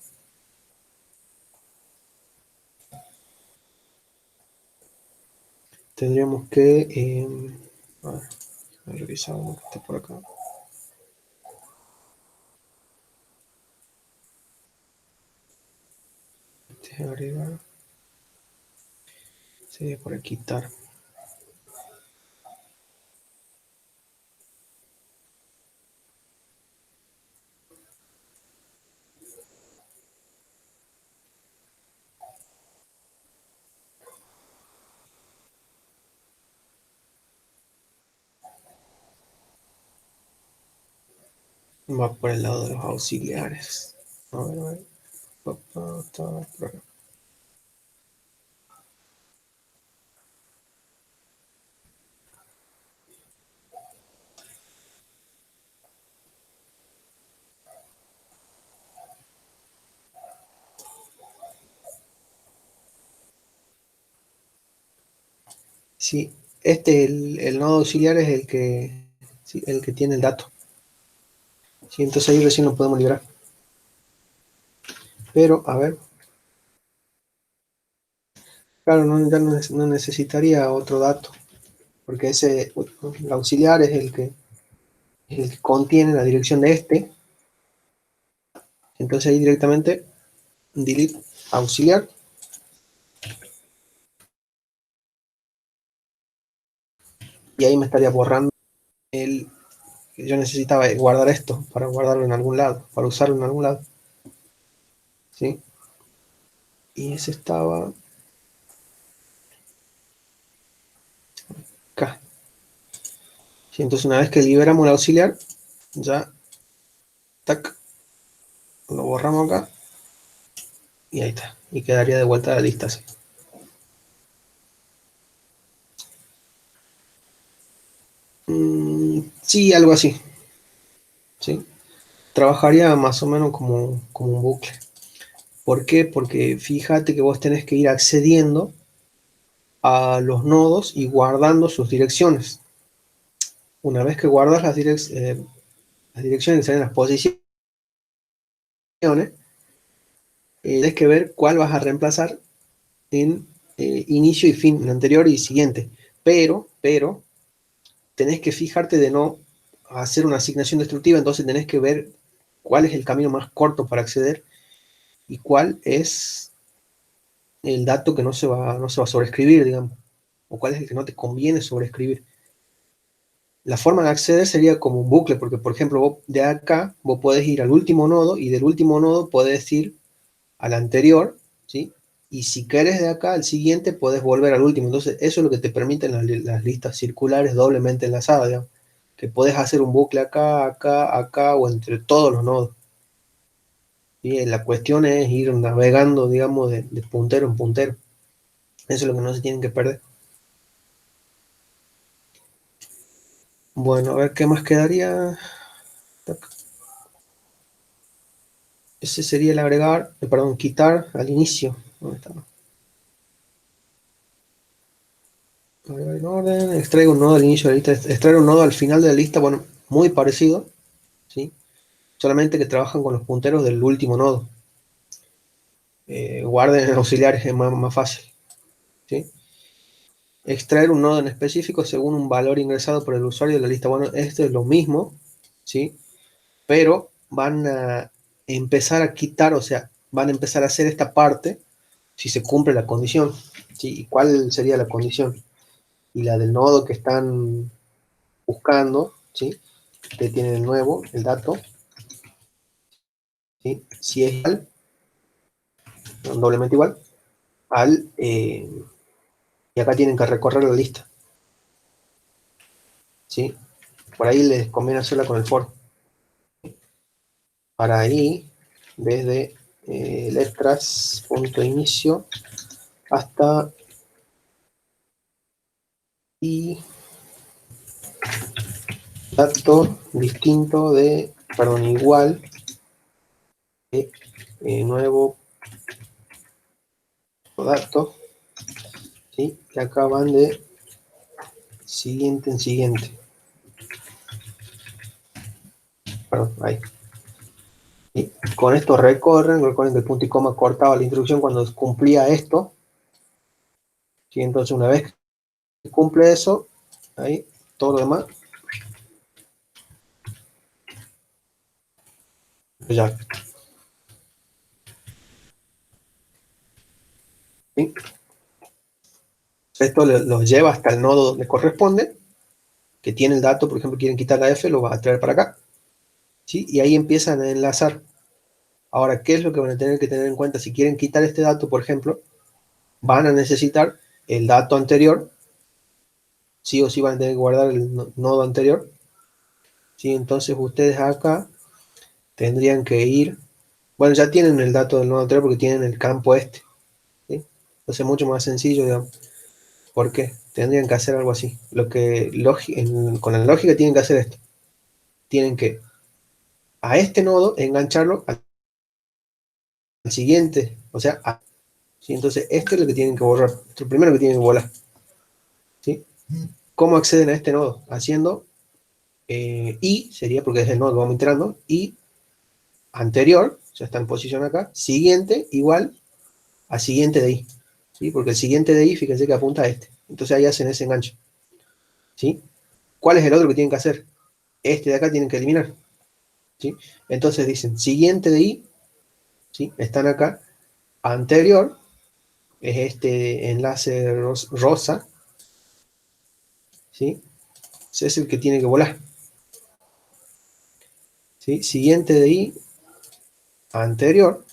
tendríamos que, a ver, revisar uno que está por acá. Este agregar, sería por quitar. Va por el lado de los auxiliares. A ver. Está por acá. Sí, el nodo auxiliar es sí, el que tiene el dato. Sí, entonces ahí recién lo podemos liberar. Pero, a ver, claro, ya no necesitaría otro dato, porque el auxiliar es el que contiene la dirección de este. Entonces ahí directamente delete auxiliar y ahí me estaría borrando el que yo necesitaba guardar esto para guardarlo en algún lado, para usarlo en algún lado. ¿Sí? Y ese estaba acá. ¿Sí? Entonces una vez que liberamos el auxiliar, ya tac, lo borramos acá y ahí está. Y quedaría de vuelta a la lista así. Sí, algo así. ¿Sí? Trabajaría más o menos como un bucle. ¿Por qué? Porque fíjate que vos tenés que ir accediendo a los nodos y guardando sus direcciones. Una vez que guardas las direcciones que salen las posiciones, tienes que ver cuál vas a reemplazar en inicio y fin, en anterior y siguiente. Pero, tenés que fijarte de no hacer una asignación destructiva, entonces tenés que ver cuál es el camino más corto para acceder y cuál es el dato que no se va a sobreescribir, digamos, o cuál es el que no te conviene sobreescribir. La forma de acceder sería como un bucle, porque por ejemplo, vos, de acá vos podés ir al último nodo y del último nodo podés ir al anterior, ¿sí? Y si querés de acá al siguiente, podés volver al último. Entonces, eso es lo que te permiten las listas circulares doblemente enlazadas, digamos, que podés hacer un bucle acá, acá, acá o entre todos los nodos. ¿Sí? La cuestión es ir navegando, digamos, de puntero en puntero. Eso es lo que no se tienen que perder. Bueno, a ver qué más quedaría. Ese sería el agregar, perdón, quitar al inicio. ¿Dónde está? Agregar en orden, extraer un nodo al inicio de la lista, extraer un nodo al final de la lista, bueno, muy parecido, ¿sí? Solamente que trabajan con los punteros del último nodo. Guarden en auxiliares es más fácil, ¿sí? Extraer un nodo en específico según un valor ingresado por el usuario de la lista. Bueno, esto es lo mismo, ¿sí? Pero van a empezar a quitar, o sea, van a empezar a hacer esta parte si se cumple la condición, ¿sí? ¿Y cuál sería la condición? Y la del nodo que están buscando, ¿sí? Que tiene el nuevo, el dato, ¿sí? Si es igual, doblemente igual, y acá tienen que recorrer la lista, ¿sí? Por ahí les conviene hacerla con el for. Para ahí, desde letras, punto inicio, hasta y dato distinto de, perdón, igual de nuevo dato, ¿sí? Que acá van de siguiente en siguiente. Perdón, ahí. ¿Sí? Con esto recuerden que el punto y coma cortaba la instrucción cuando cumplía esto, ¿sí? Entonces una vez que cumple eso, ahí todo lo demás, pues ya, ¿sí? Esto los lleva hasta el nodo donde corresponde, que tiene el dato, por ejemplo, quieren quitar la F, lo va a traer para acá, ¿sí? Y ahí empiezan a enlazar. Ahora, ¿qué es lo que van a tener que tener en cuenta? Si quieren quitar este dato, por ejemplo, van a necesitar el dato anterior, sí o sí van a tener que guardar el nodo anterior, ¿sí? Entonces ustedes acá tendrían que ir, bueno, ya tienen el dato del nodo anterior porque tienen el campo este, ¿sí? Entonces es mucho más sencillo, digamos. ¿Por qué? Tendrían que hacer algo así. Con la lógica tienen que hacer esto. Tienen que a este nodo engancharlo al siguiente, o sea, ¿sí? Entonces esto es lo que tienen que borrar, esto es lo primero que tienen que volar, ¿sí? ¿Cómo acceden a este nodo? Haciendo y, sería porque es el nodo que vamos entrando, y anterior, ya está en posición acá, siguiente igual a siguiente de i, ¿sí? Porque el siguiente de i, fíjense que apunta a este, entonces ahí hacen ese enganche, ¿sí? ¿Cuál es el otro que tienen que hacer? Este de acá tienen que eliminar, ¿sí? Entonces dicen siguiente de i, ¿sí? Están acá, anterior, es este enlace rosa, ¿sí? Ese es el que tiene que volar, ¿sí? Siguiente de i, anterior,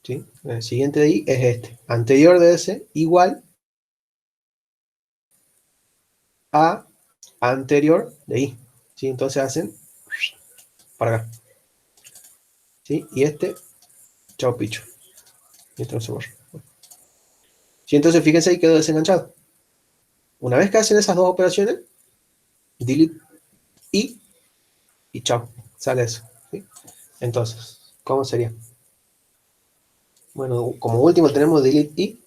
¿sí? El siguiente de i es este, anterior de ese, igual a anterior de i, ¿sí? Entonces hacen para acá, ¿sí? Y este, chao picho, y esto no se borra. ¿Sí? Entonces fíjense ahí quedó desenganchado. Una vez que hacen esas dos operaciones, delete i, y chao, sale eso. ¿Sí? Entonces, ¿cómo sería? Bueno, como último tenemos delete i,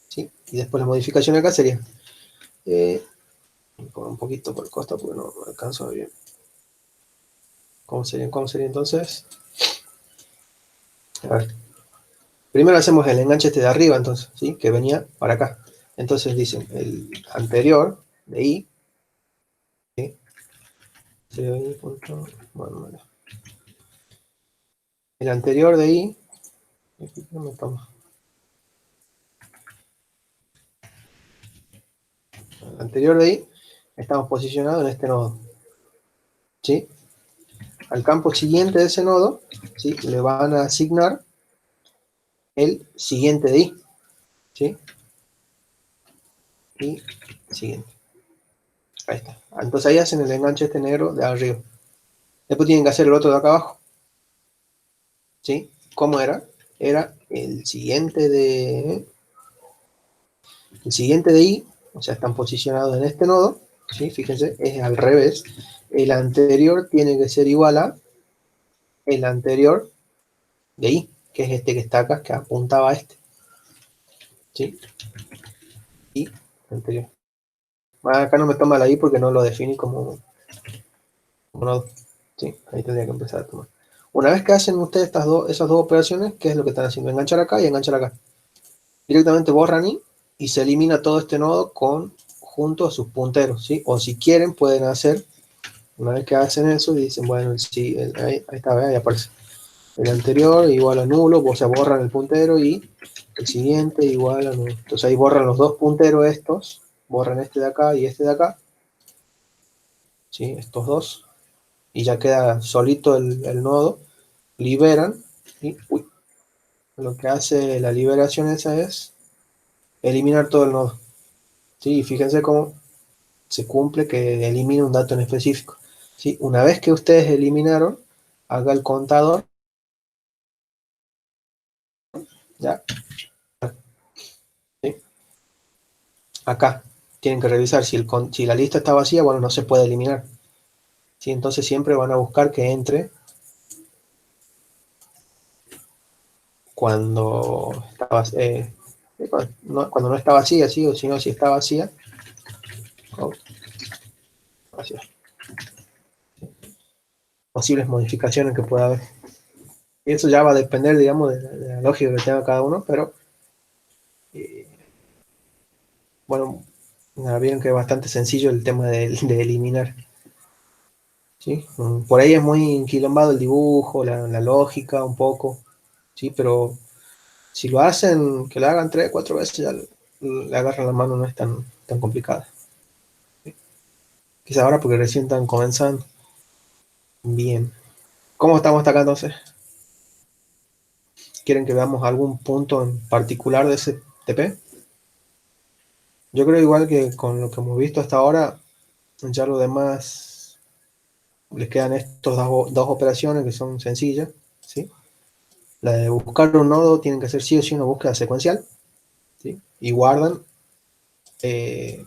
¿sí? Y después la modificación acá sería, un poquito por el costo porque no alcanzo a ver bien. ¿Cómo sería entonces? A ver, primero hacemos el enganche este de arriba, entonces, ¿sí? Que venía para acá. Entonces dicen, el anterior de i, ¿sí? Bueno, el anterior de i, no me toma. El anterior de i, estamos posicionados en este nodo, ¿sí? Al campo siguiente de ese nodo, ¿sí? Le van a asignar el siguiente de i, ¿sí? Y siguiente. Ahí está. Entonces ahí hacen el enganche este negro de arriba. Después tienen que hacer el otro de acá abajo, ¿sí? ¿Cómo era? Era el siguiente de i, o sea, están posicionados en este nodo, ¿sí? Fíjense, es al revés. El anterior tiene que ser igual a el anterior de i, que es este que está acá, que apuntaba a este, ¿sí? Y anterior. Acá no me toma la i porque no lo definí como nodo, ¿sí? Ahí tendría que empezar a tomar. Una vez que hacen ustedes esas dos operaciones, ¿qué es lo que están haciendo? Enganchar acá y enganchar acá. Directamente borran y se elimina todo este nodo junto a sus punteros, ¿sí? O si quieren pueden hacer, una vez que hacen eso, dicen, bueno, sí, ahí está, ahí aparece. El anterior igual a nulo, o sea, borran el puntero y el siguiente igual a nulo. Entonces ahí borran los dos punteros estos, borran este de acá y este de acá, ¿sí? Estos dos, y ya queda solito el nodo, liberan, y lo que hace la liberación esa es eliminar todo el nodo. ¿Sí? Y fíjense cómo se cumple que elimina un dato en específico. ¿Sí? Una vez que ustedes eliminaron, haga el contador, ¿ya? ¿Sí? Acá tienen que revisar si la lista está vacía, bueno, no se puede eliminar. ¿Sí? Entonces siempre van a buscar que entre cuando está, cuando no está vacía, ¿sí? O si no, si está vacía, oh, vacía. Posibles modificaciones que pueda haber. Y eso ya va a depender, digamos, de la lógica que tenga cada uno, pero eh, bueno, vieron que es bastante sencillo el tema de eliminar. ¿Sí? Por ahí es muy enquilombado el dibujo, la lógica un poco, ¿sí? Pero si lo hacen, que lo hagan 3, 4 veces, ya le agarran la mano, no es tan complicada. ¿Sí? Quizá ahora porque recién están comenzando. Bien. ¿Cómo estamos hasta acá entonces? ¿Quieren que veamos algún punto en particular de ese TP? Yo creo igual que con lo que hemos visto hasta ahora, ya lo demás les quedan estos dos operaciones que son sencillas, ¿sí? La de buscar un nodo tienen que hacer sí o sí una búsqueda secuencial, ¿sí? Y guardan ese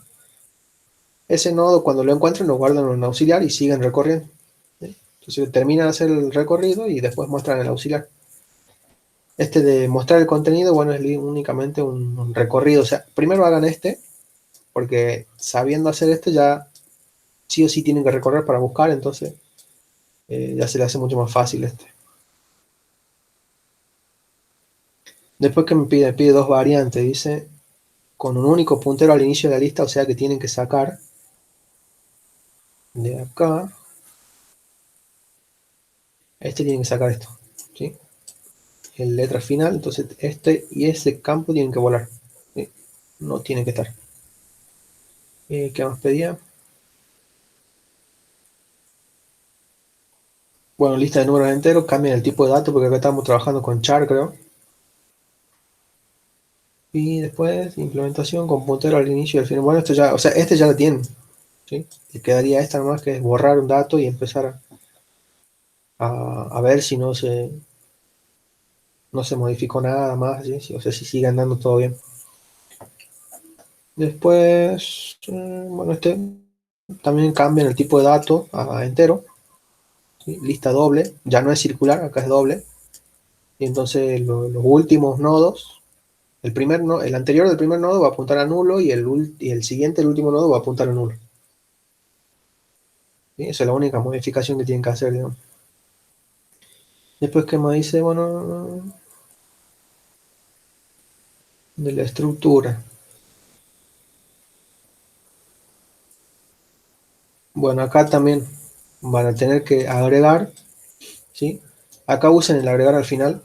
nodo, cuando lo encuentren, lo guardan en un auxiliar y siguen recorriendo, ¿sí? Entonces terminan de hacer el recorrido y después muestran el auxiliar. Este de mostrar el contenido, bueno, es únicamente un recorrido. O sea, primero hagan este, porque sabiendo hacer esto ya sí o sí tienen que recorrer para buscar, entonces ya se le hace mucho más fácil este. Después que me pide dos variantes, dice con un único puntero al inicio de la lista, o sea que tienen que sacar de acá, este tiene que sacar esto, ¿sí? En letra final, entonces este y ese campo tienen que volar, ¿sí? No tiene que estar. ¿Qué más pedía? Bueno, lista de números enteros, cambian el tipo de datos porque acá estamos trabajando con char, creo. Y después implementación con puntero al inicio y al final. Bueno, esto ya, o sea, este ya lo tienen, ¿sí? Le quedaría esta nomás que es borrar un dato y empezar a ver si no se modificó nada más, ¿sí? O sea, si sigue andando todo bien. Después, bueno, este también cambian el tipo de dato a entero, ¿sí? Lista doble, ya no es circular, acá es doble. Y entonces los últimos nodos, el anterior del primer nodo va a apuntar a nulo y el siguiente, el último nodo, va a apuntar a nulo. ¿Sí? Esa es la única modificación que tienen que hacer, digamos. Después, ¿qué me dice? Bueno, de la estructura. Bueno, acá también van a tener que agregar, ¿sí? Acá usen el agregar al final,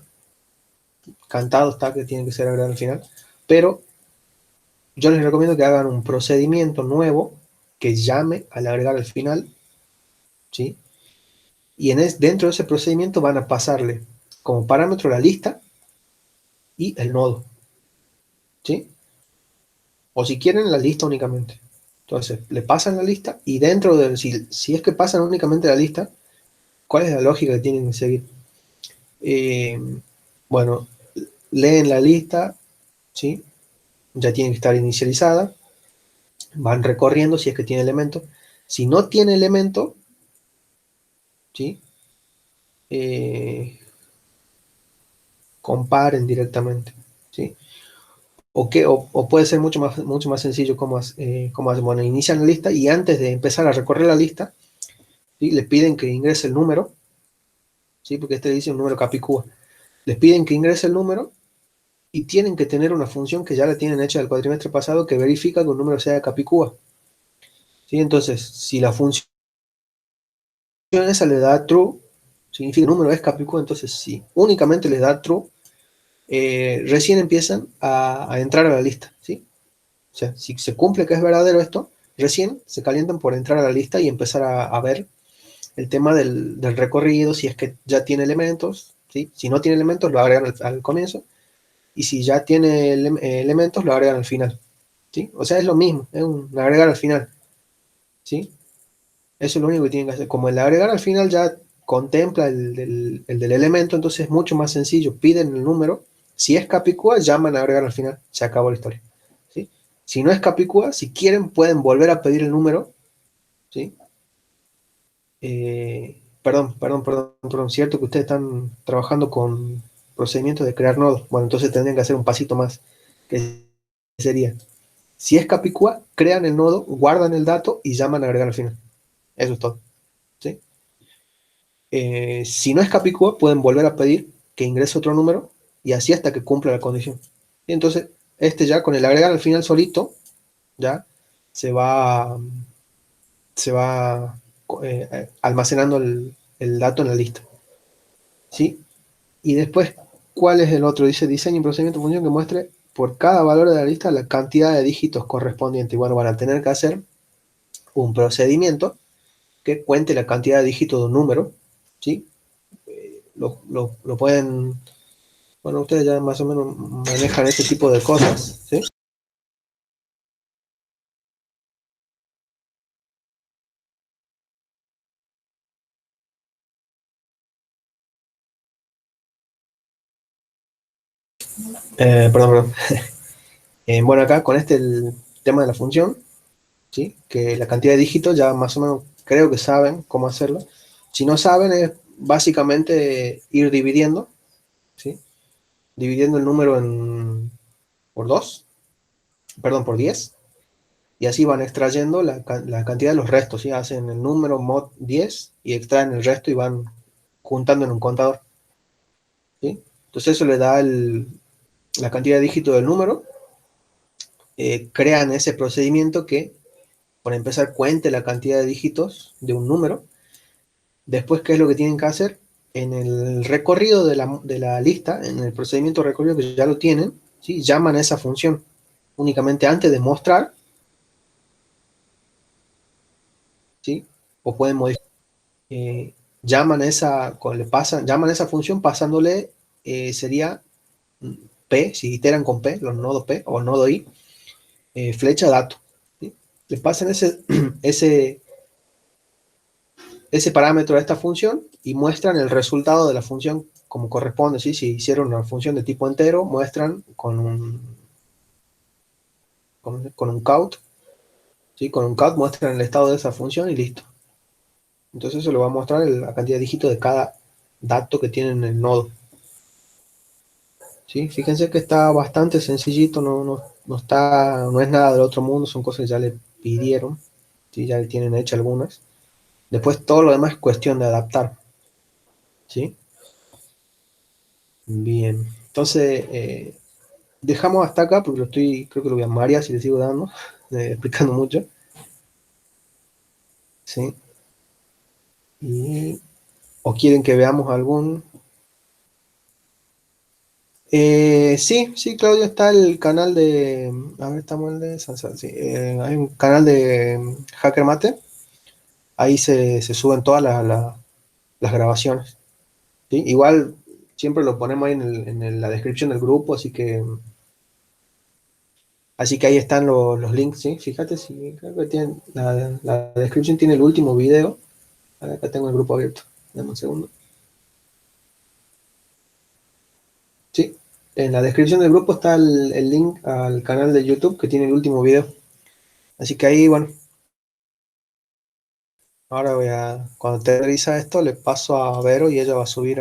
cantado está que tiene que ser agregar al final, pero yo les recomiendo que hagan un procedimiento nuevo que llame al agregar al final, ¿sí? Y dentro de ese procedimiento van a pasarle como parámetro la lista y el nodo, ¿sí? O si quieren la lista únicamente. Entonces, le pasan la lista y dentro de, si es que pasan únicamente la lista, ¿cuál es la lógica que tienen que seguir? Eh, bueno, leen la lista, ¿sí? Ya tiene que estar inicializada, van recorriendo si es que tiene elementos. Si no tiene elemento, ¿sí? Eh, comparen directamente, ¿sí? O puede ser mucho más sencillo como hacen. Bueno, inician la lista y antes de empezar a recorrer la lista, ¿sí? Les piden que ingrese el número, ¿sí? Porque este dice un número capicúa. Les piden que ingrese el número y tienen que tener una función que ya la tienen hecha del cuatrimestre pasado que verifica que un número sea de capicúa, ¿sí? Entonces, si la función esa le da true, significa que el número es capicúa, entonces si únicamente les da true, recién empiezan a entrar a la lista, ¿sí? O sea, si se cumple que es verdadero esto, recién se calientan por entrar a la lista y empezar a ver el tema del recorrido, si es que ya tiene elementos, ¿sí? Si no tiene elementos, lo agregan al comienzo, y si ya tiene elementos, lo agregan al final, ¿sí? O sea, es lo mismo, es un agregar al final, ¿sí? Eso es lo único que tienen que hacer. Como el agregar al final ya contempla el del elemento, entonces es mucho más sencillo. Piden el número. Si es Capicúa, llaman a agregar al final. Se acabó la historia, ¿sí? Si no es Capicúa, si quieren, pueden volver a pedir el número, ¿sí? Perdón. Cierto que ustedes están trabajando con procedimientos de crear nodos. Bueno, entonces tendrían que hacer un pasito más, que sería, si es Capicúa, crean el nodo, guardan el dato y llaman a agregar al final. Eso es todo, ¿sí? Si no es Capicúa, pueden volver a pedir que ingrese otro número y así hasta que cumpla la condición. Y entonces, este ya con el agregar al final solito, ya se va, se va almacenando el dato en la lista, ¿sí? Y después, ¿cuál es el otro? Dice diseño y procedimiento de función que muestre por cada valor de la lista la cantidad de dígitos correspondiente. Y bueno, van a tener que hacer un procedimiento que cuente la cantidad de dígitos de un número, ¿sí? Lo pueden. Bueno, ustedes ya más o menos manejan ese tipo de cosas, ¿sí? Perdón. Bueno, acá con el tema de la función, ¿sí? Que la cantidad de dígitos ya más o menos creo que saben cómo hacerlo. Si no saben, es básicamente ir dividiendo, ¿sí? Dividiendo el número por 2, perdón, por 10, y así van extrayendo la cantidad de los restos, ¿sí? Hacen el número mod 10 y extraen el resto y van juntando en un contador, ¿sí? Entonces eso le da la cantidad de dígitos del número, crean ese procedimiento que, por empezar, cuente la cantidad de dígitos de un número. Después, ¿qué es lo que tienen que hacer? En el recorrido de la lista, en el procedimiento de recorrido que ya lo tienen, ¿sí? Llaman a esa función únicamente antes de mostrar, ¿sí? O pueden modificar. Llaman a llaman a esa función pasándole, sería P, si iteran con P, los nodos P o nodo I, flecha dato, ¿sí? Le pasan ese, ese parámetro a esta función y muestran el resultado de la función como corresponde, ¿sí? Si hicieron una función de tipo entero, muestran con un count, ¿sí? Con un count muestran el estado de esa función y listo. Entonces eso le va a mostrar la cantidad de dígitos de cada dato que tiene en el nodo. ¿Sí? Fíjense que está bastante sencillito, no es nada del otro mundo, son cosas que ya le pidieron, ¿sí? Ya le tienen hecho algunas. Después todo lo demás es cuestión de adaptar. ¿Sí? Bien. Entonces, dejamos hasta acá porque creo que lo voy a marear si le sigo dando, explicando mucho. ¿Sí? Y, ¿o quieren que veamos algún? Sí, sí, Claudio, está el canal de. A ver, estamos en el de Sansar, sí. Hay un canal de Hacker Mate. Ahí se suben todas las grabaciones. ¿Sí? Igual siempre lo ponemos ahí la descripción del grupo, así que ahí están los links, ¿sí? Fíjate, si creo que la descripción tiene el último video. Acá tengo el grupo abierto. Dame un segundo. Sí, en la descripción del grupo está el link al canal de YouTube que tiene el último video. Así que ahí, bueno, ahora cuando te revisa esto, le paso a Vero y ella va a subir